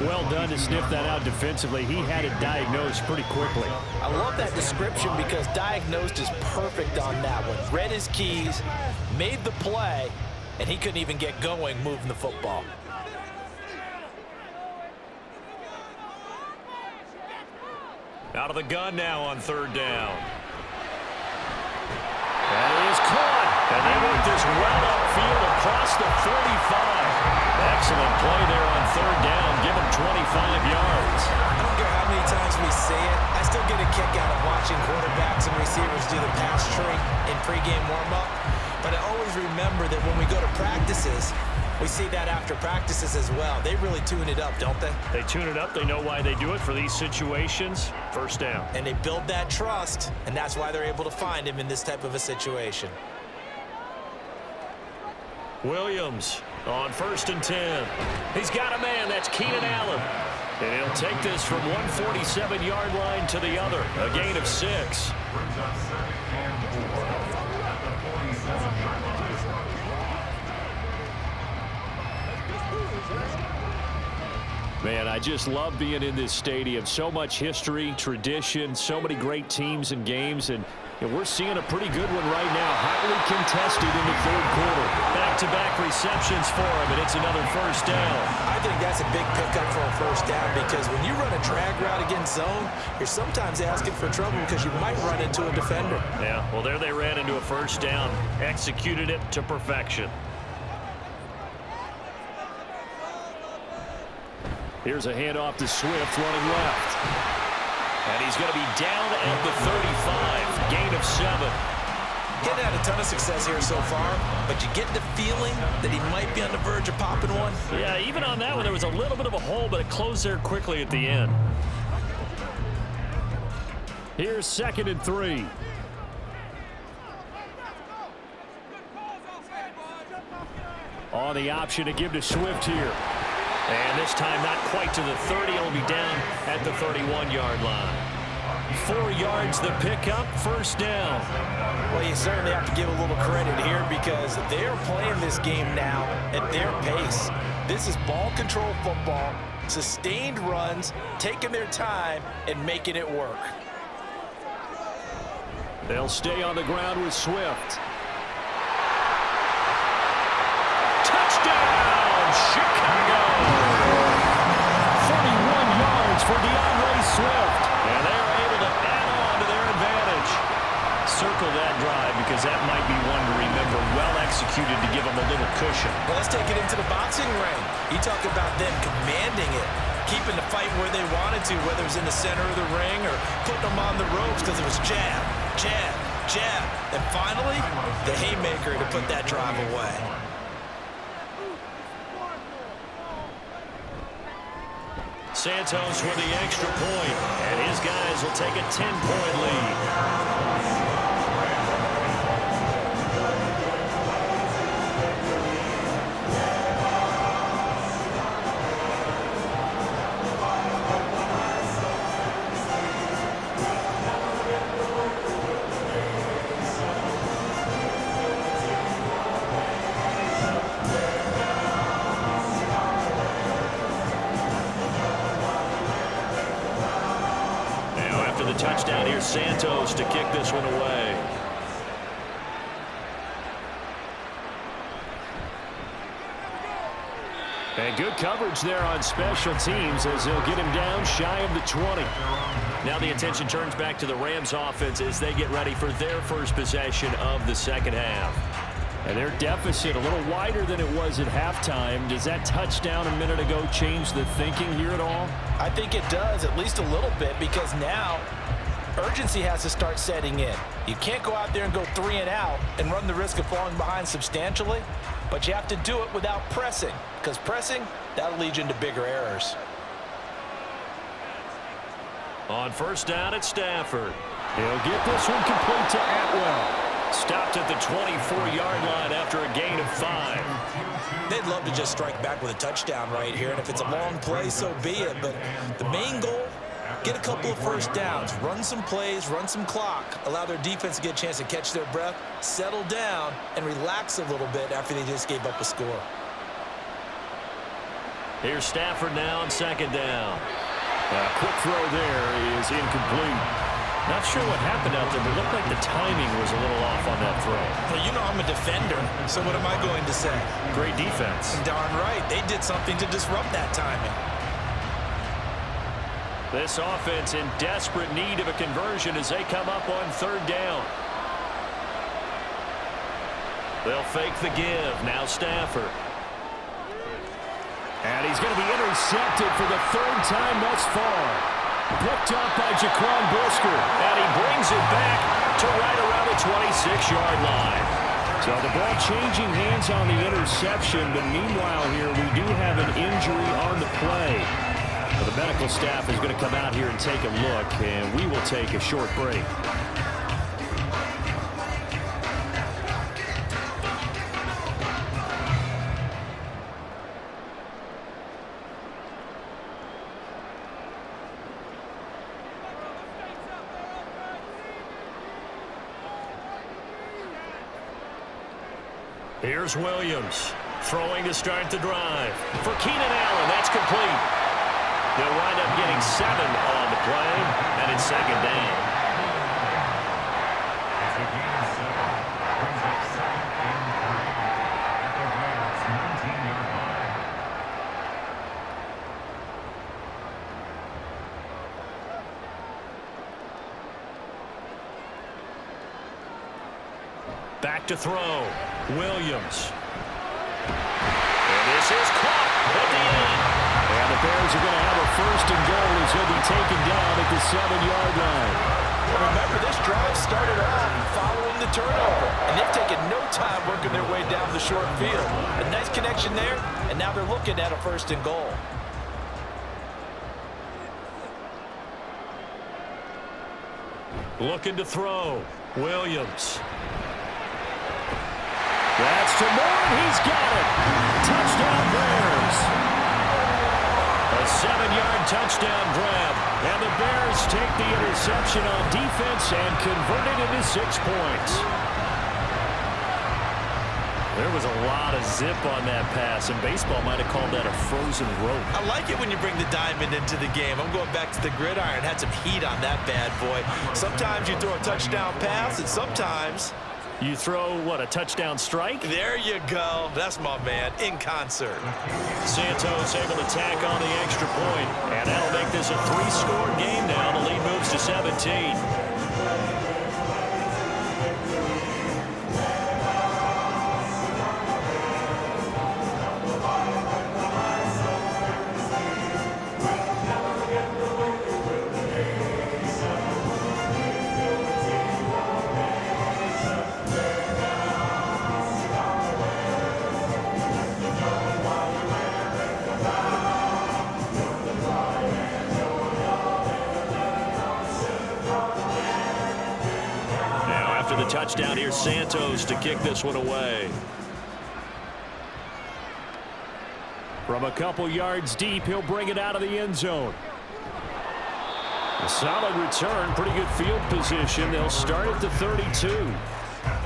Well done to sniff that out defensively. He had it diagnosed pretty quickly. I love that description because diagnosed is perfect on that one. Read his keys, made the play, and he couldn't even get going moving the football. Out of the gun now on third down. That is caught. And they work this well upfield across the 45. Excellent play there on third down. Give him 25 yards. I don't care how many times we say it. I still get a kick out of watching quarterbacks and receivers do the pass tree in pregame warm-up. But I always remember that when we go to practices, we see that after practices as well. They really tune it up, don't they? They tune it up. They know why they do it for these situations. First down. And they build that trust, and that's why they're able to find him in this type of a situation. Williams on 1st and 10. He's got a man. That's Keenan Allen. And he'll take this from 147-yard line to the other. A gain of 6. Brings up 2nd and 4 at the 47-yard line. Man, I just love being in this stadium. So much history, tradition, so many great teams and games, and we're seeing a pretty good one right now. Hotly contested in the third quarter. Back-to-back receptions for him, and it's another first down. I think that's a big pickup for a first down because when you run a drag route against zone, you're sometimes asking for trouble because you might run into a defender. Yeah, well, there they ran into a first down. Executed it to perfection. Here's a handoff to Swift running left. And he's going to be down at the 35. Gain of 7. Getting had a ton of success here so far, but you get the feeling that he might be on the verge of popping one. Yeah, even on that one, there was a little bit of a hole, but it closed there quickly at the end. Here's 2nd and 3. On the option to give to Swift here. And this time not quite to the 30. It'll be down at the 31-yard line. 4 yards the pickup, first down. Well, you certainly have to give a little credit here because they're playing this game now at their pace. This is ball control football, sustained runs, taking their time and making it work. They'll stay on the ground with Swift. Touchdown, Chicago! 41 yards for DeAndre Swift. And they're able to add on to their advantage. Circle that drive because that might be one to remember. Well executed to give them a little cushion. Well, let's take it into the boxing ring. You talk about them commanding it, keeping the fight where they wanted to, whether it was in the center of the ring or putting them on the ropes because it was jab, jab, jab. And finally, the haymaker to put that drive away. Santos with the extra point, and his guys will take a 10-point lead. Touchdown here, Santos to kick this one away. And good coverage there on special teams as they'll get him down shy of the 20. Now the attention turns back to the Rams offense as they get ready for their first possession of the second half. And their deficit a little wider than it was at halftime. Does that touchdown a minute ago change the thinking here at all? I think it does, at least a little bit, because now urgency has to start setting in. You can't go out there and go 3 and out and run the risk of falling behind substantially, but you have to do it without pressing, because pressing, that'll lead you into bigger errors. On first down at Stafford. He'll get this one complete to Atwell. Stopped at the 24-yard line after a gain of 5. They'd love to just strike back with a touchdown right here, and if it's a long play, so be it. But the main goal get a couple of first downs, run some plays, run some clock, allow their defense to get a chance to catch their breath, settle down, and relax a little bit after they just gave up a score. Here's Stafford now on second down. A quick throw there is incomplete. Not sure what happened out there, but it looked like the timing was a little off on that throw. Well, you know I'm a defender, so what am I going to say? Great defense. Darn right. They did something to disrupt that timing. This offense in desperate need of a conversion as they come up on third down. They'll fake the give. Now Stafford. And he's going to be intercepted for the third time thus far. Picked up by Jaquan Brisker. And he brings it back to right around the 26-yard line. So the ball changing hands on the interception. But meanwhile here, we do have an injury on the play. The medical staff is going to come out here and take a look, and we will take a short break. Here's Williams throwing to start the drive. For Keenan Allen, that's complete. They'll wind up getting 7 on the play, and it's second down. It's a gain of 7. Brings up 2nd and 3 at the Rams' 19-yard line. Back to throw. Williams. And this is caught at the end. And the Bears are going to have a first and goal as he'll be taken down at the 7-yard line. Well, remember, this drive started off following the turnover, and they've taken no time working their way down the short field. A nice connection there, and now they're looking at a first and goal. Looking to throw. Williams. That's to Moore, and he's got it. Touchdown Bears. A 7-yard touchdown grab. And the Bears take the interception on defense and convert it into 6 points. There was a lot of zip on that pass, and baseball might have called that a frozen rope. I like it when you bring the diamond into the game. I'm going back to the gridiron. Had some heat on that bad boy. Sometimes you throw a touchdown pass, and sometimes you throw, what, a touchdown strike? There you go. That's my man, in concert. Santos able to tack on the extra point, and that'll make this a 3-score game now. The lead moves to 17. Touchdown here, Santos to kick this one away. From a couple yards deep, he'll bring it out of the end zone. A solid return, pretty good field position. They'll start at the 32.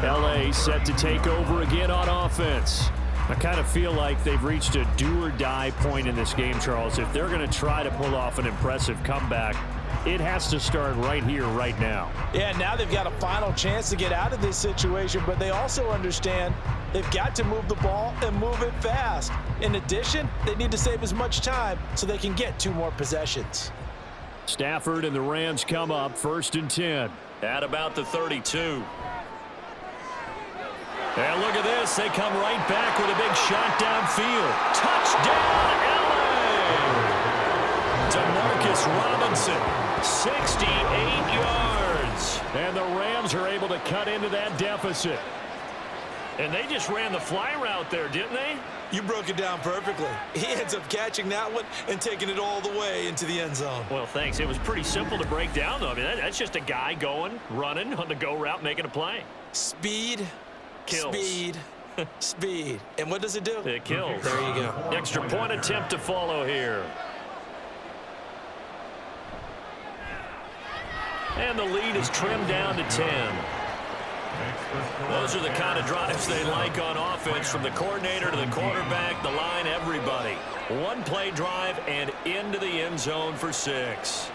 LA set to take over again on offense. I kind of feel like they've reached a do-or-die point in this game, Charles. If they're going to try to pull off an impressive comeback, it has to start right here, right now. Yeah, now they've got a final chance to get out of this situation, but they also understand they've got to move the ball and move it fast. In addition, they need to save as much time so they can get 2 more possessions. Stafford and the Rams come up 1st and 10. At about the 32. And look at this. They come right back with a big shot downfield. Touchdown, LA! DeMarcus Robinson. 68 yards. And the Rams are able to cut into that deficit. And they just ran the fly route there, didn't they? You broke it down perfectly. He ends up catching that one and taking it all the way into the end zone. Well, thanks. It was pretty simple to break down, though. I mean, that's just a guy going, running on the go route, making a play. Speed, kills. Speed, speed. And what does it do? It kills. There you go. Extra point attempt to follow here. And the lead is trimmed down to 10. Those are the kind of drives they like on offense, from the coordinator to the quarterback, the line, everybody. One-play drive and into the end zone for 6.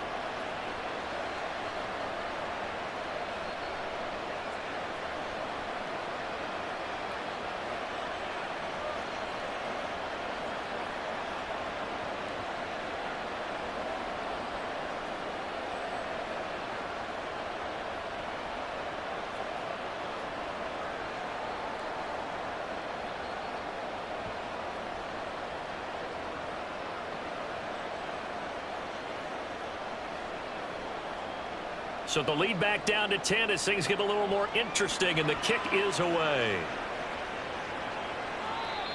So the lead back down to 10 as things get a little more interesting, and the kick is away.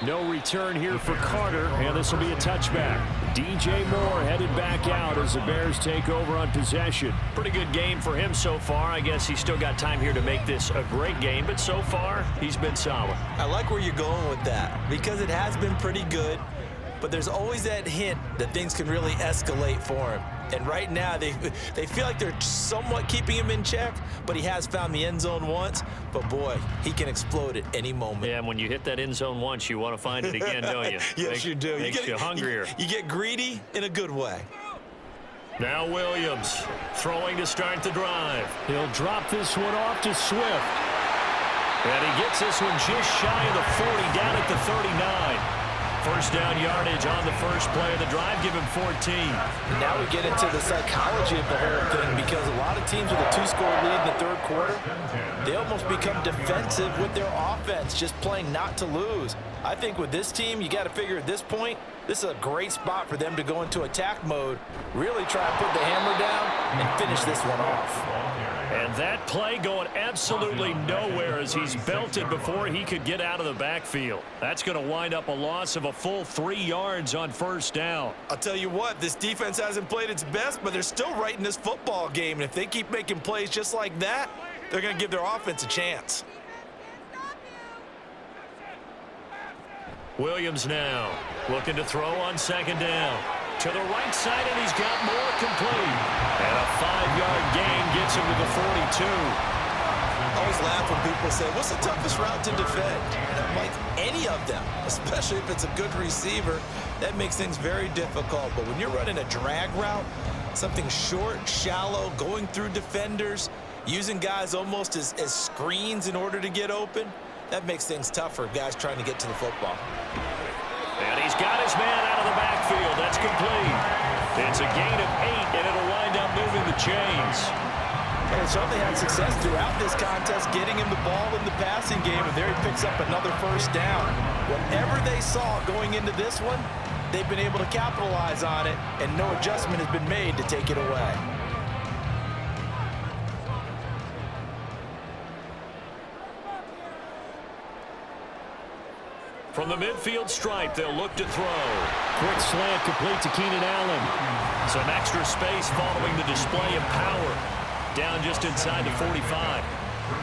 No return here for Carter, and this will be a touchback. DJ Moore headed back out as the Bears take over on possession. Pretty good game for him so far. I guess he's still got time here to make this a great game, but so far he's been solid. I like where you're going with that, because it has been pretty good, but there's always that hint that things can really escalate for him. And right now, they feel like they're somewhat keeping him in check, but he has found the end zone once. But, boy, he can explode at any moment. Yeah, and when you hit that end zone once, you want to find it again, don't you? Yes, you do. Makes you hungrier. You get greedy in a good way. Now Williams throwing to start the drive. He'll drop this one off to Swift. And he gets this one just shy of the 40, down at the 39. First down yardage on the first play of the drive, give him 14. Now we get into the psychology of the whole thing, because a lot of teams with a 2-score lead in the third quarter, they almost become defensive with their offense, just playing not to lose. I think with this team, you got to figure at this point, this is a great spot for them to go into attack mode, really try to put the hammer down and finish this one off. And that play going absolutely nowhere as he's belted before he could get out of the backfield. That's going to wind up a loss of a full 3 yards on first down. I'll tell you what, this defense hasn't played its best, but they're still right in this football game. And if they keep making plays just like that, they're going to give their offense a chance. Williams now looking to throw on second down. To the right side, and he's got more complete. And a 5-yard gain gets him to the 42. I always laugh when people say, what's the toughest route to defend? And I'm like, any of them, especially if it's a good receiver. That makes things very difficult. But when you're running a drag route, something short, shallow, going through defenders, using guys almost as screens in order to get open, that makes things tough for guys trying to get to the football. And he's got his man out of the backfield. That's complete. It's a gain of 8, and it'll wind up moving the chains. And it's certainly had success throughout this contest, getting him the ball in the passing game, and there he picks up another first down. Whatever they saw going into this one, they've been able to capitalize on it, and no adjustment has been made to take it away. From the midfield stripe, they'll look to throw. Quick slant complete to Keenan Allen. Some extra space following the display of power. Down just inside the 45.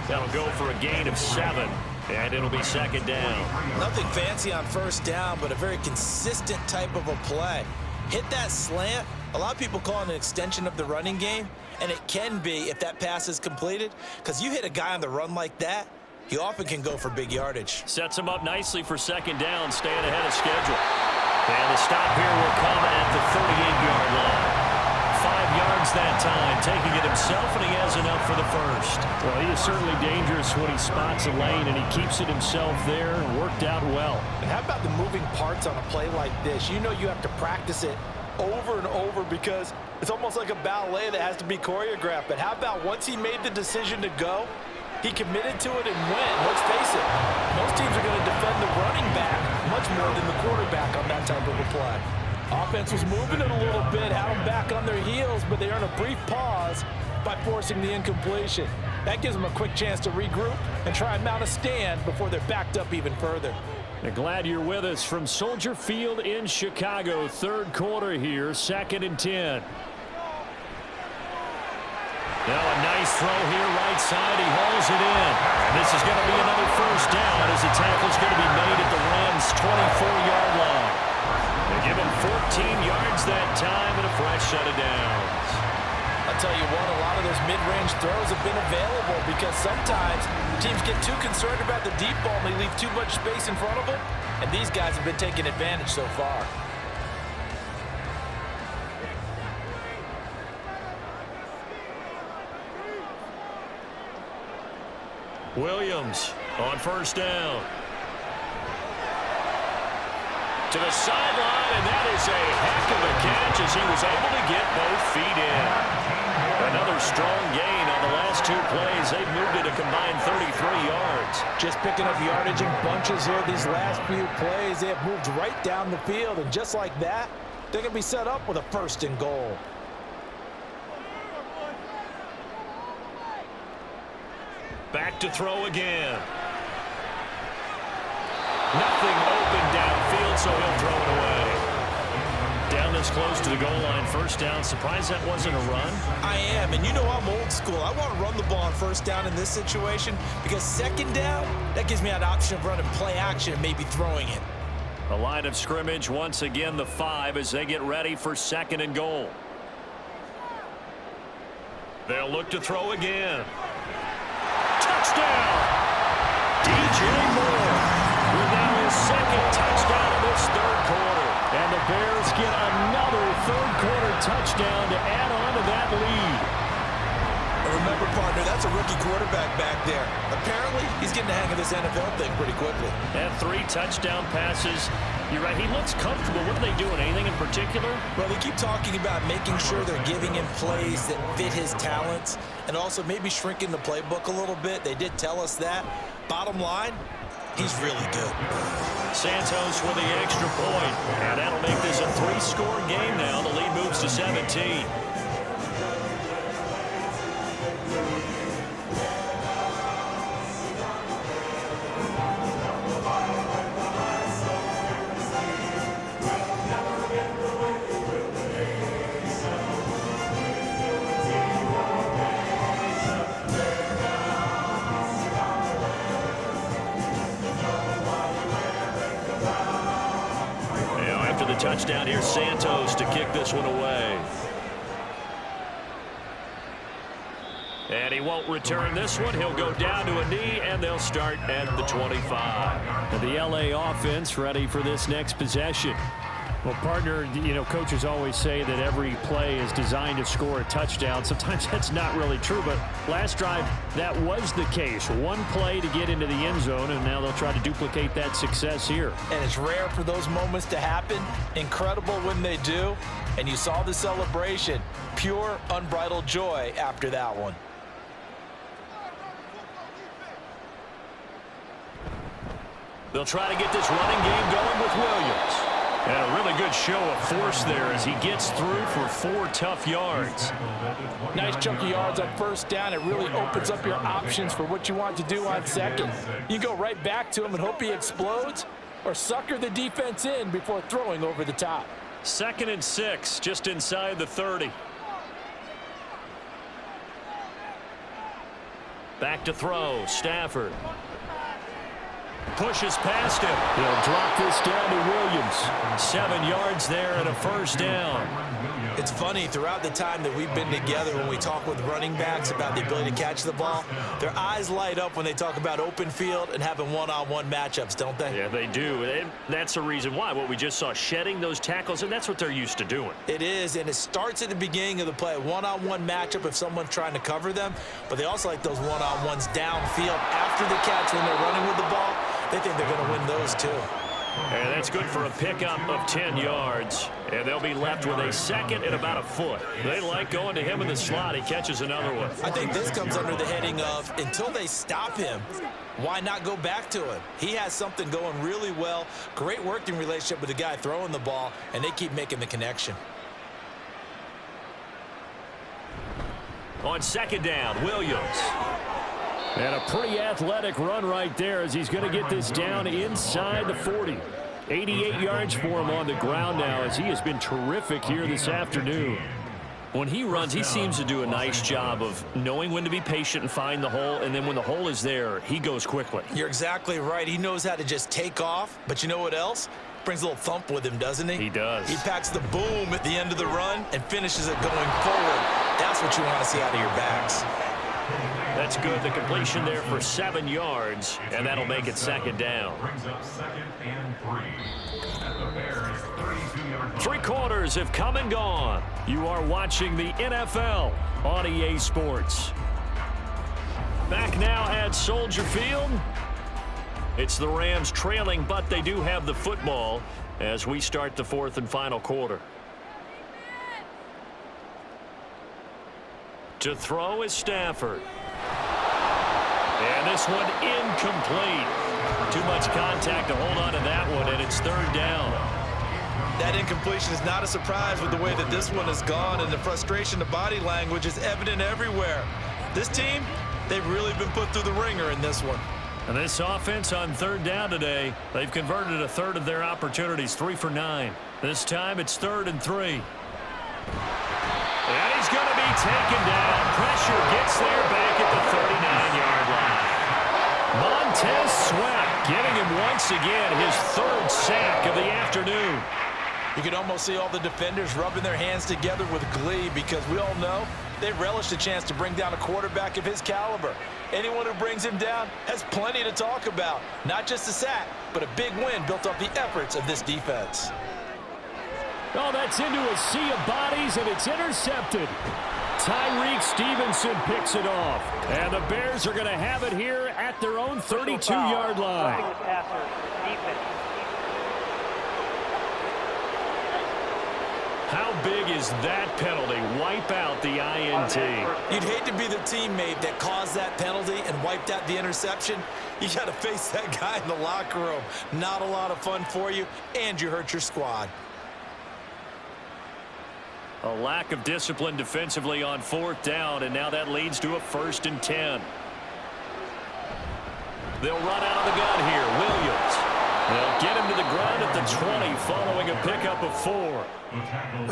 That'll go for a gain of 7, and it'll be second down. Nothing fancy on first down, but a very consistent type of a play. Hit that slant. A lot of people call it an extension of the running game, and it can be if that pass is completed, because you hit a guy on the run like that, he often can go for big yardage. Sets him up nicely for second down, staying ahead of schedule. And the stop here will come at the 38-yard line. 5 yards that time, taking it himself, and he has enough for the first. Well, he is certainly dangerous when he spots a lane, and he keeps it himself there, and worked out well. And how about the moving parts on a play like this? You know you have to practice it over and over, because it's almost like a ballet that has to be choreographed. But how about once he made the decision to go, he committed to it and went. Let's face it, most teams are going to defend the running back much more than the quarterback on that type of a play. Offense was moving it a little bit, had them back on their heels, but they earn a brief pause by forcing the incompletion. That gives them a quick chance to regroup and try and mount a stand before they're backed up even further. And glad you're with us from Soldier Field in Chicago. Third quarter here, 2nd and 10. Now a nice throw here, right side. He hauls it in. This is going to be another first down as the tackle's going to be made at the Rams' 24-yard line. They give him 14 yards that time and a fresh set of downs. I'll tell you what, a lot of those mid-range throws have been available because sometimes teams get too concerned about the deep ball and they leave too much space in front of them, and these guys have been taking advantage so far. Williams on first down. To the sideline, and that is a heck of a catch as he was able to get both feet in. Another strong gain on the last 2 plays. They've moved it a combined 33 yards. Just picking up yardage in bunches here these last few plays. They have moved right down the field, and just like that, they're going to be set up with a 1st and goal. Back to throw again. Nothing open downfield, so he'll throw it away. Down this close to the goal line, 1st down. Surprised that wasn't a run? I am, and you know I'm old school. I want to run the ball on 1st down in this situation because 2nd down, that gives me an option of running play action and maybe throwing it. A line of scrimmage, once again the 5 as they get ready for 2nd and goal. They'll look to throw again. Touchdown! DJ Moore with now his 2nd touchdown in this 3rd quarter. And the Bears get another 3rd quarter touchdown to add on to that lead. Remember, partner, that's a rookie quarterback back there. Apparently, he's getting the hang of this NFL thing pretty quickly. And 3 touchdown passes. You're right, he looks comfortable. What are they doing? Anything in particular? Well, they keep talking about making sure they're giving him plays that fit his talents and also maybe shrinking the playbook a little bit. They did tell us that. Bottom line, he's really good. Santos with the extra point. And that'll make this a 3-score game now. The lead moves to 17. Touchdown here, Santos to kick this one away. And he won't return this one. He'll go down to a knee, and they'll start at the 25. And the LA offense ready for this next possession. Well, partner, you know, coaches always say that every play is designed to score a touchdown. Sometimes that's not really true, but last drive, that was the case. 1 play to get into the end zone, and now they'll try to duplicate that success here. And it's rare for those moments to happen. Incredible when they do. And you saw the celebration. Pure, unbridled joy after that one. They'll try to get this running game going with Williams. And a really good show of force there as he gets through for 4 tough yards. Nice chunk of yards on 1st down. It really opens up your options for what you want to do on 2nd. You go right back to him and hope he explodes or sucker the defense in before throwing over the top. 2nd and 6, just inside the 30. Back to throw, Stafford. Pushes past him. He'll drop this down to Williams. 7 yards there and a 1st down. It's funny, throughout the time that we've been together, when we talk with running backs about the ability to catch the ball, their eyes light up when they talk about open field and having one-on-one matchups, don't they? Yeah, they do. And that's the reason why. What we just saw, shedding those tackles, and that's what they're used to doing. It is, and it starts at the beginning of the play. One-on-one matchup if someone's trying to cover them, but they also like those one-on-ones downfield after the catch when they're running with the ball. They think they're going to win those too. And that's good for a pickup of 10 yards. And they'll be left with a 2nd and about a foot. They like going to him in the slot. He catches another one. I think this comes under the heading of until they stop him, why not go back to him? He has something going really well. Great working relationship with the guy throwing the ball, and they keep making the connection. On 2nd down, Williams. And a pretty athletic run right there as he's going to get this down inside the 40. 88 yards for him on the ground now as he has been terrific here this afternoon. When he runs, he seems to do a nice job of knowing when to be patient and find the hole, and then when the hole is there, he goes quickly. You're exactly right. He knows how to just take off, but you know what else? Brings a little thump with him, doesn't he? He does. He packs the boom at the end of the run and finishes it going forward. That's what you want to see out of your backs. That's good. The completion there for 7 yards, and that'll make it second down. Brings up 2nd and 3. And the Bears 32-yard 3 quarters have come and gone. You are watching the NFL on EA Sports. Back now at Soldier Field. It's the Rams trailing, but they do have the football as we start the 4th and final quarter. To throw is Stafford. And this one incomplete. Too much contact to hold on to that one, and it's 3rd down. That incompletion is not a surprise with the way that this one has gone, and the frustration, the body language is evident everywhere. This team, they've really been put through the ringer in this one. And this offense on 3rd down today, they've converted a third of their opportunities, 3 for 9. This time it's 3rd and 3. And he's going to be taken down. Pressure gets there back at the 39-yard line. Montez Sweat getting him once again his 3rd sack of the afternoon. You can almost see all the defenders rubbing their hands together with glee because we all know they relish the chance to bring down a quarterback of his caliber. Anyone who brings him down has plenty to talk about. Not just a sack, but a big win built off the efforts of this defense. Oh, that's into a sea of bodies, and it's intercepted. Tyreek Stevenson picks it off. And the Bears are going to have it here at their own 32-yard line. How big is that penalty? Wipe out the INT. You'd hate to be the teammate that caused that penalty and wiped out the interception. You got to face that guy in the locker room. Not a lot of fun for you, and you hurt your squad. A lack of discipline defensively on 4th down, and now that leads to a 1st and 10. They'll run out of the gun here. Williams. They'll get him to the ground at the 20 following a pickup of 4.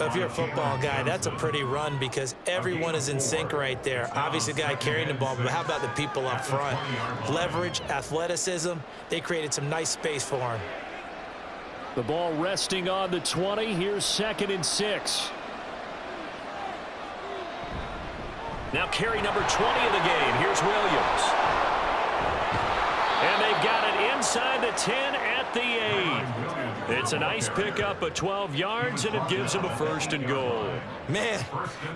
If you're a football guy, that's a pretty run because everyone is in sync right there. Obviously, the guy carrying the ball, but how about the people up front? Leverage, athleticism, they created some nice space for him. The ball resting on the 20. Here's 2nd and 6. Now carry number 20 in the game. Here's Williams. And they've got it inside the 10 at the 8. It's a nice pickup of 12 yards, and it gives them a 1st and goal. Man,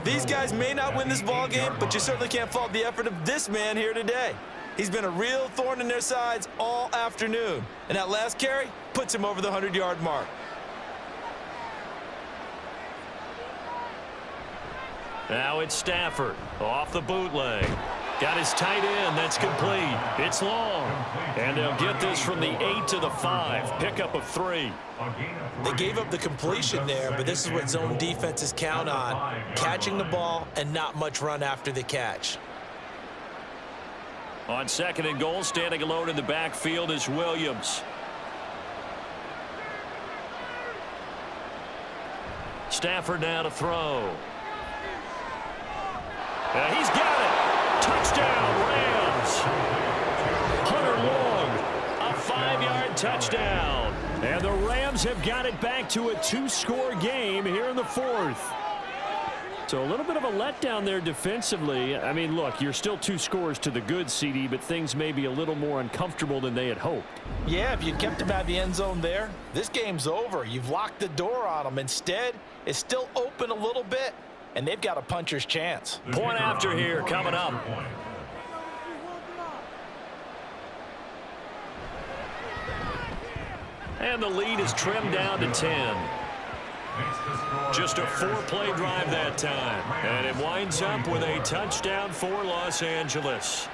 these guys may not win this ball game, but you certainly can't fault the effort of this man here today. He's been a real thorn in their sides all afternoon. And that last carry puts him over the 100-yard mark. Now it's Stafford off the bootleg. Got his tight end. That's complete. It's long. And they'll get this from the 8 to the 5. Pickup of 3. They gave up the completion there, but this is what zone defenses count on. Catching the ball and not much run after the catch. On 2nd and goal, standing alone in the backfield is Williams. Stafford now to throw. He's got it. Touchdown, Rams. Hunter Long, a 5-yard touchdown. And the Rams have got it back to a 2-score game here in the 4th. So a little bit of a letdown there defensively. I mean, look, you're still 2 scores to the good, CD, but things may be a little more uncomfortable than they had hoped. Yeah, if you kept him out of the end zone there, this game's over. You've locked the door on him. Instead, it's still open a little bit, and they've got a puncher's chance. Point after here coming up. And the lead is trimmed down to 10. Just a 4-play drive that time. And it winds up with a touchdown for Los Angeles.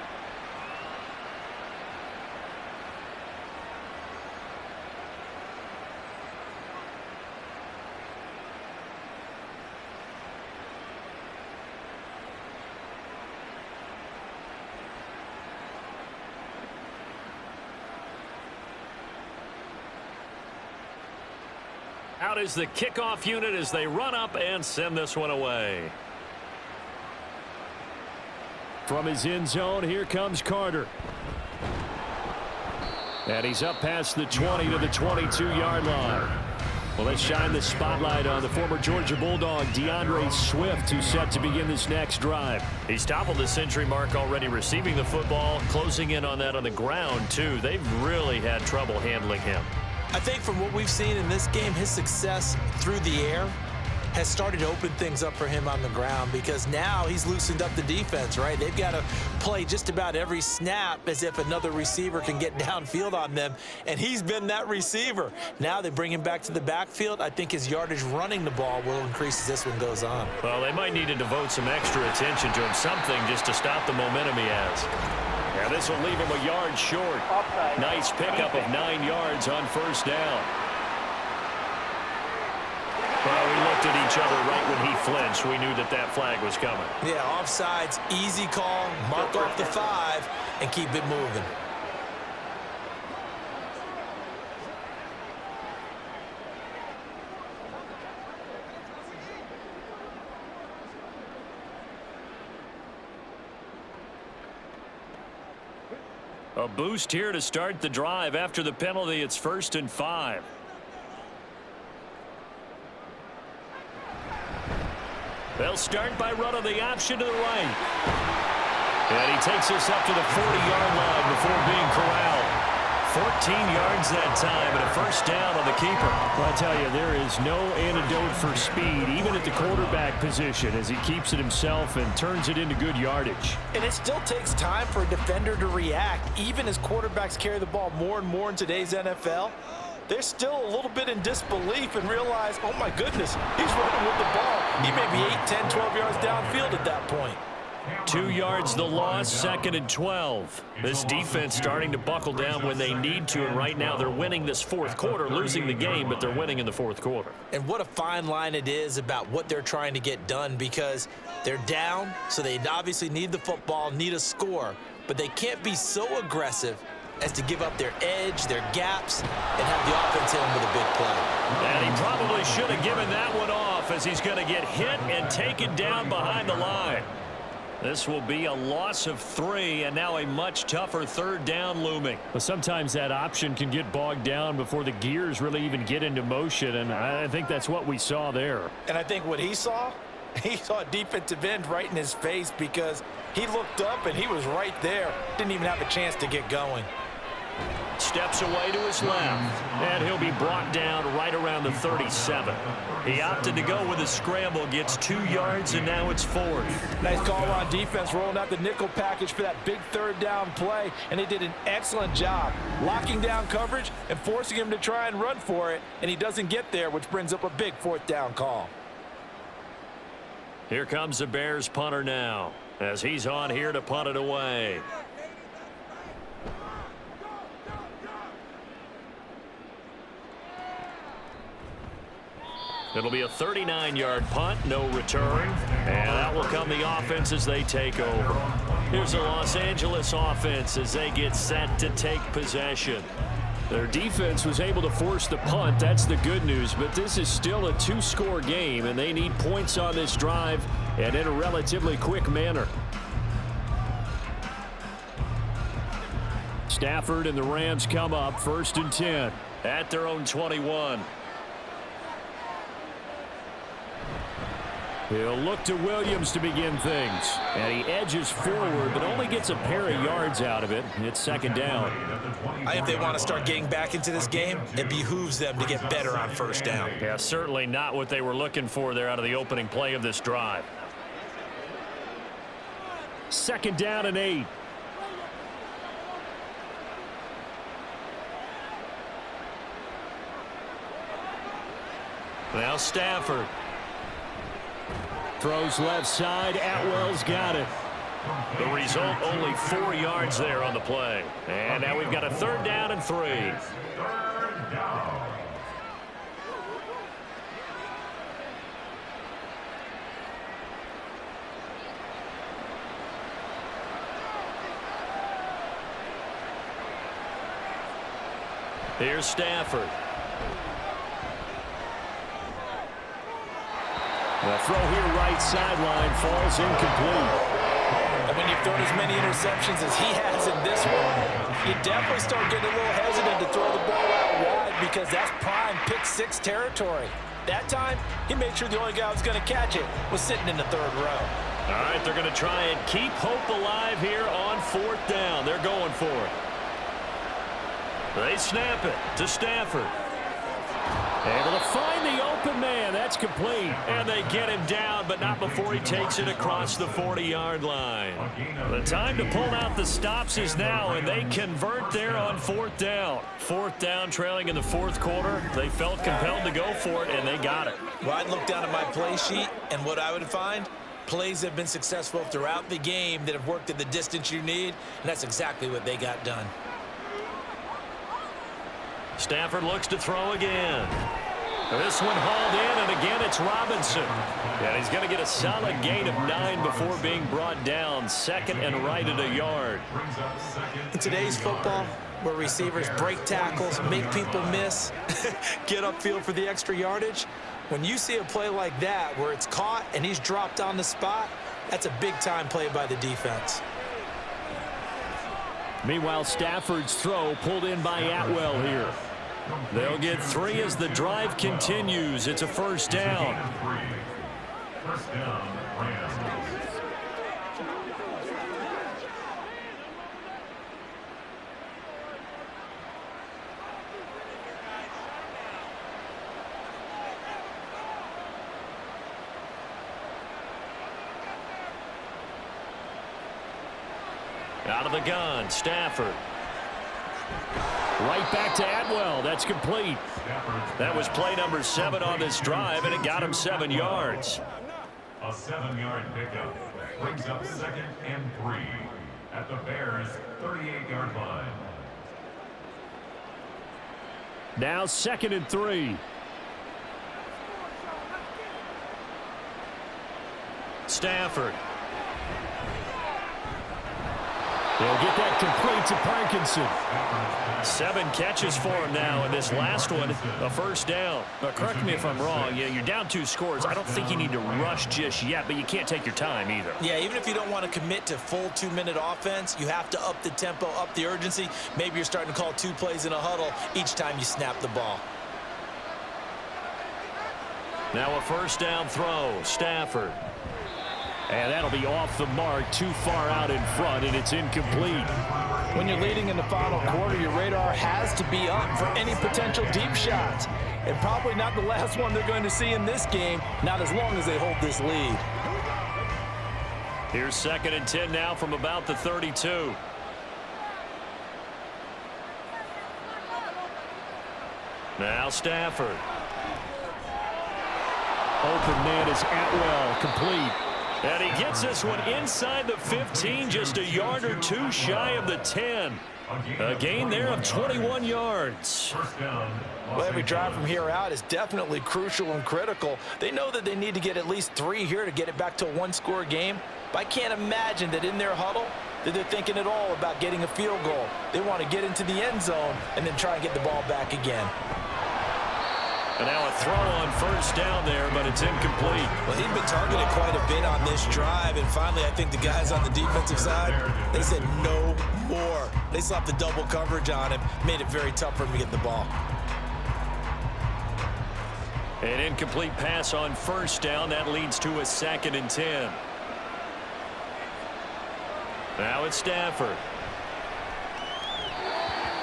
Out is the kickoff unit as they run up and send this one away. From his end zone, here comes Carter. And he's up past the 20 to the 22-yard line. Well, let's shine the spotlight on the former Georgia Bulldog, DeAndre Swift, who's set to begin this next drive. He's toppled the century mark already receiving the football, closing in on that on the ground, too. They've really had trouble handling him. I think from what we've seen in this game, his success through the air has started to open things up for him on the ground, because now he's loosened up the defense, right? They've got to play just about every snap as if another receiver can get downfield on them, and he's been that receiver. Now they bring him back to the backfield. I think his yardage running the ball will increase as this one goes on. Well, they might need to devote some extra attention to him, something just to stop the momentum he has. Yeah, this will leave him a yard short. Nice pickup of 9 yards on first down. Well, we looked at each other right when he flinched. We knew that that flag was coming. Yeah, offsides, easy call, mark off the 5, and keep it moving. A boost here to start the drive. After the penalty, it's 1st and 5. They'll start by running the option to the right. And he takes us up to the 40-yard line before being corralled. 14 yards that time and a first down on the keeper. Well, I tell you, there is no antidote for speed, even at the quarterback position, as he keeps it himself and turns it into good yardage. And it still takes time for a defender to react. Even as quarterbacks carry the ball more and more in today's NFL, they're still a little bit in disbelief and realize, oh my goodness, he's running with the ball. He may be 8, 10, 12 yards downfield at that point. 2 yards the loss, 2nd and 12. This defense starting to buckle down when they need to, and right now they're winning this 4th quarter, losing the game, but they're winning in the 4th quarter. And what a fine line it is about what they're trying to get done, because they're down, so they obviously need the football, need a score, but they can't be so aggressive as to give up their edge, their gaps, and have the offense hit them with a big play. And he probably should have given that one off, as he's going to get hit and taken down behind the line. This will be a loss of 3, and now a much tougher 3rd down looming. Well, sometimes that option can get bogged down before the gears really even get into motion, and I think that's what we saw there. And I think what he saw a defensive end right in his face, because he looked up and he was right there. Didn't even have a chance to get going. Steps away to his left, and he'll be brought down right around the 37. He opted to go with a scramble, gets 2 yards, and now it's 4th. Nice call on defense, rolling out the nickel package for that big 3rd down play, and they did an excellent job locking down coverage and forcing him to try and run for it, and he doesn't get there, which brings up a big 4th down call. Here comes the Bears punter now, as he's on here to punt it away. It'll be a 39-yard punt, no return, and that will come the offense as they take over. Here's the Los Angeles offense as they get set to take possession. Their defense was able to force the punt. That's the good news, but this is still a 2-score game, and they need points on this drive and in a relatively quick manner. Stafford and the Rams come up 1st and 10. At their own 21. He'll look to Williams to begin things. And he edges forward, but only gets a pair of yards out of it. It's 2nd down. If they want to start getting back into this game, it behooves them to get better on 1st down. Yeah, certainly not what they were looking for there out of the opening play of this drive. 2nd down and 8. Now Stafford. Throws left side. Atwell's got it. The result, only 4 yards there on the play. And now we've got a 3rd down and 3. 3rd down. Here's Stafford. The throw here right sideline falls incomplete. I when you've thrown as many interceptions as he has in this one, you definitely start getting a little hesitant to throw the ball out wide because that's prime pick six territory. That time, he made sure the only guy who was going to catch it was sitting in the third row. All right, they're going to try and keep hope alive here on fourth down. They're going for it. They snap it to Stafford. Able to find the open man. That's complete. And they get him down, but not before he takes it across the 40-yard line. The time to pull out the stops is now, and they convert there on fourth down. Fourth down, trailing in the fourth quarter. They felt compelled to go for it, and they got it. Well, I'd look down at my play sheet, and what I would find, plays have been successful throughout the game that have worked at the distance you need, and that's exactly what they got done. Stafford looks to throw again. This one hauled in, and again it's Robinson. And he's going to get a solid gain of 9 before being brought down. Second and right at a yard. In today's football, where receivers break tackles, make people miss, get upfield for the extra yardage, when you see a play like that where it's caught and he's dropped on the spot, that's a big-time play by the defense. Meanwhile, Stafford's throw pulled in by Atwell here. They'll get 3 as the drive continues. It's a first down. First down, Rams. Out of the gun, Stafford. Right back to Atwell. That's complete. That was play number 7 on this drive, and it got him 7 yards. A 7-yard pickup brings up 2nd and 3 at the Bears' 38-yard line. Now 2nd and 3. Stafford. They'll get that complete to Parkinson. 7 catches for him now, and this last one, a first down. But correct me if I'm wrong. Yeah, you're down 2 scores. I don't think you need to rush just yet, but you can't take your time either. Yeah, even if you don't want to commit to full 2-minute offense, you have to up the tempo, up the urgency. Maybe you're starting to call 2 plays in a huddle each time you snap the ball. Now a first down throw, Stafford. And that'll be off the mark, too far out in front, and it's incomplete. When you're leading in the final quarter, your radar has to be up for any potential deep shots. And probably not the last one they're going to see in this game, not as long as they hold this lead. Here's 2nd and 10 now from about the 32. Now Stafford. Open man is Atwell, complete. And he gets this one inside the 15, just a yard or 2 shy of the 10. A gain there of 21 yards. Well, every drive from here out is definitely crucial and critical. They know that they need to get at least 3 here to get it back to a 1-score game. But I can't imagine that in their huddle that they're thinking at all about getting a field goal. They want to get into the end zone and then try and get the ball back again. And now a throw on first down there, but it's incomplete. Well, he'd been targeted quite a bit on this drive, and finally I think the guys on the defensive side, they said no more. They slapped the double coverage on him, made it very tough for him to get the ball. An incomplete pass on first down. That leads to a 2nd and 10. Now it's Stafford.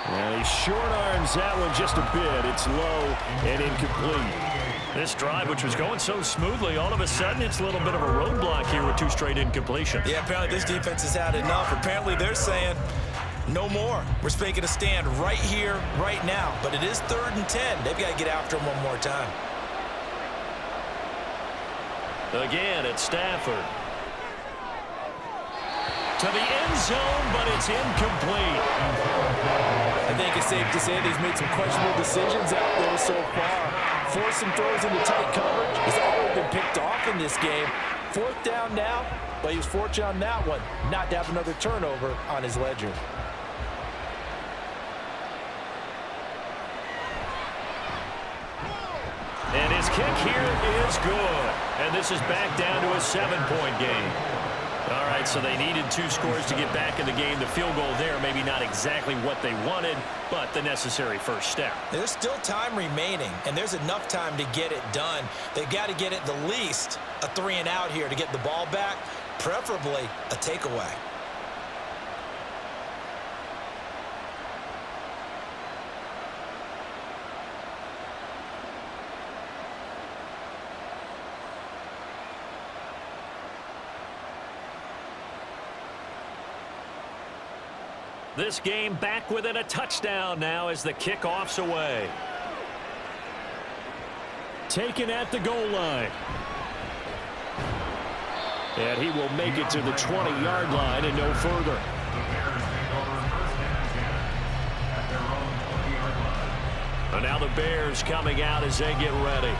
And he short arms that one just a bit. It's low and incomplete. This drive, which was going so smoothly, all of a sudden it's a little bit of a roadblock here with 2 straight incompletions. Yeah, apparently this defense has had enough. Apparently they're saying no more. We're making a stand right here, right now. But it is 3rd and 10. They've got to get after him one more time. Again, it's Stafford. To the end zone, but it's incomplete. I think it's safe to say that he's made some questionable decisions out there so far. Forced some throws into tight coverage. He's already been picked off in this game. 4th down now, but he was fortunate on that one not to have another turnover on his ledger. And his kick here is good. And this is back down to a 7-point game. All right, right, so they needed 2 scores to get back in the game. The field goal there, maybe not exactly what they wanted, but the necessary first step. There's still time remaining, and there's enough time to get it done. They've got to get at the least a 3-and-out here to get the ball back, preferably a takeaway. This game back within a touchdown now as the kickoff's away. Taken at the goal line. And he will make it to the 20-yard line and no further. And now the Bears coming out as they get ready.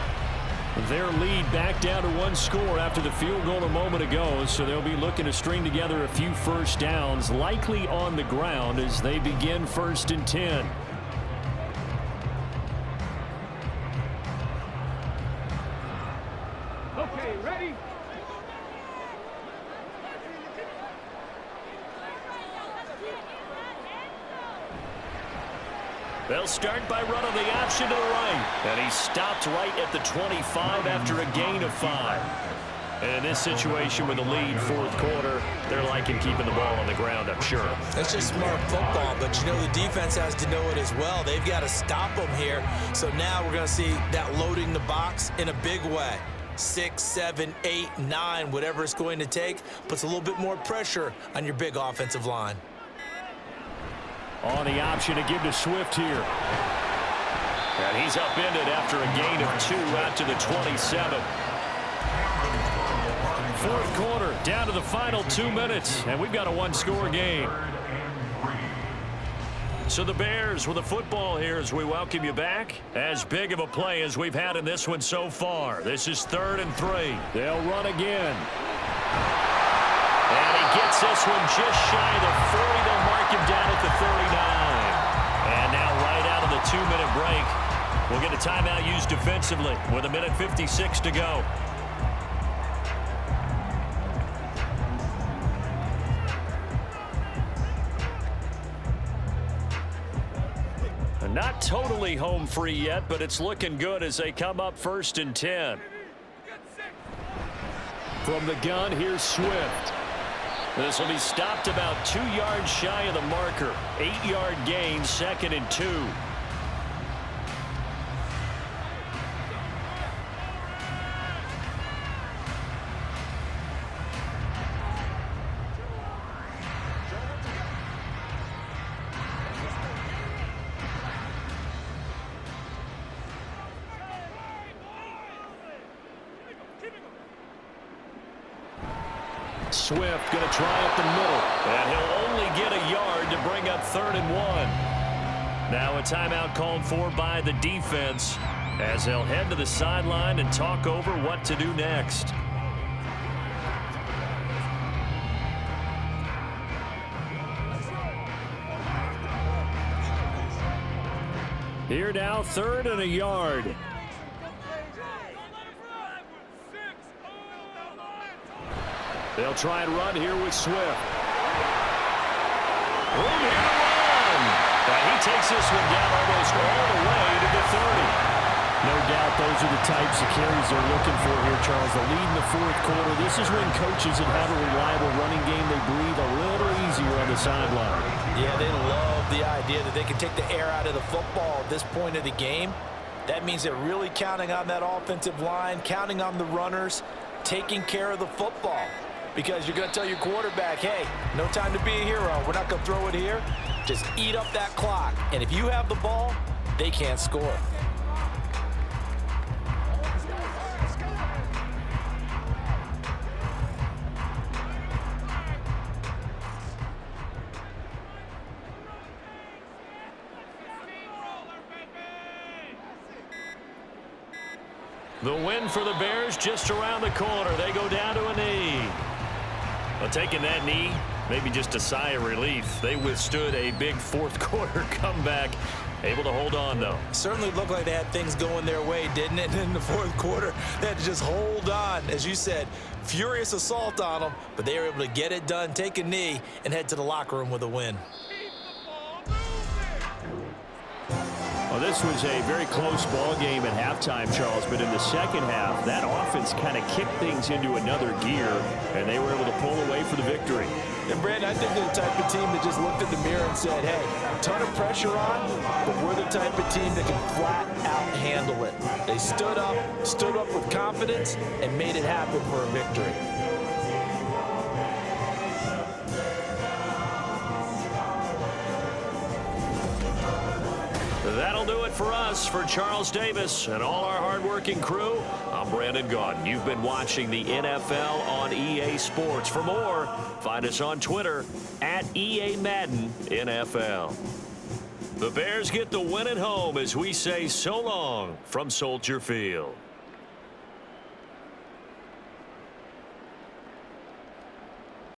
Their lead back down to 1 score after the field goal a moment ago, so they'll be looking to string together a few first downs, likely on the ground as they begin 1st and 10. Okay, ready? They'll start by running the option to the right. And he stopped right at the 25 after a gain of 5. And in this situation with the lead 4th quarter, they're liking keeping the ball on the ground, I'm sure. That's just smart football, but you know the defense has to know it as well. They've got to stop them here. So now we're going to see that loading the box in a big way. 6, 7, 8, 9, whatever it's going to take, puts a little bit more pressure on your big offensive line. On the option to give to Swift here. And he's upended after a gain of 2 out to the 27. 4th quarter, down to the final 2 minutes, and we've got a 1-score game. So the Bears with the football here as we welcome you back. As big of a play as we've had in this one so far. This is 3rd and 3. They'll run again. And he gets this one just shy of the 40. They'll mark him down at the 39. And now right out of the 2-minute break, we'll get a timeout used defensively with 1:56 to go. Not totally home free yet, but it's looking good as they come up 1st and 10. From the gun, here's Swift. This will be stopped about 2 yards shy of the marker. 8-yard gain, 2nd and 2. Swift going to try up the middle. And he'll only get a yard to bring up 3rd and 1. Now a timeout called for by the defense as they'll head to the sideline and talk over what to do next. Here now, 3rd and a yard. They'll try and run here with Swift. Room here to run. And he takes this one down almost all the way to the 30. No doubt those are the types of carries they're looking for here, Charles. The lead in the 4th quarter. This is when coaches that have a reliable running game, they breathe a little easier on the sideline. Yeah, they love the idea that they can take the air out of the football at this point of the game. That means they're really counting on that offensive line, counting on the runners, taking care of the football. Because you're going to tell your quarterback, hey, no time to be a hero. We're not going to throw it here. Just eat up that clock. And if you have the ball, they can't score. The win for the Bears just around the corner. They go down to a knee. Well, taking that knee, maybe just a sigh of relief. They withstood a big fourth quarter comeback. Able to hold on, though. Certainly looked like they had things going their way, didn't it? In the fourth quarter, they had to just hold on. As you said, furious assault on them, but they were able to get it done, take a knee, and head to the locker room with a win. Well, this was a very close ball game at halftime, Charles, but in the second half, that offense kind of kicked things into another gear, and they were able to pull away for the victory. And, Brandon, I think they're the type of team that just looked in the mirror and said, hey, a ton of pressure on, but we're the type of team that can flat out handle it. They stood up with confidence, and made it happen for a victory. That'll do it for us. For Charles Davis and all our hardworking crew, I'm Brandon Gaudin. You've been watching the NFL on EA Sports. For more, find us on Twitter at EA Madden NFL. The Bears get the win at home as we say so long from Soldier Field.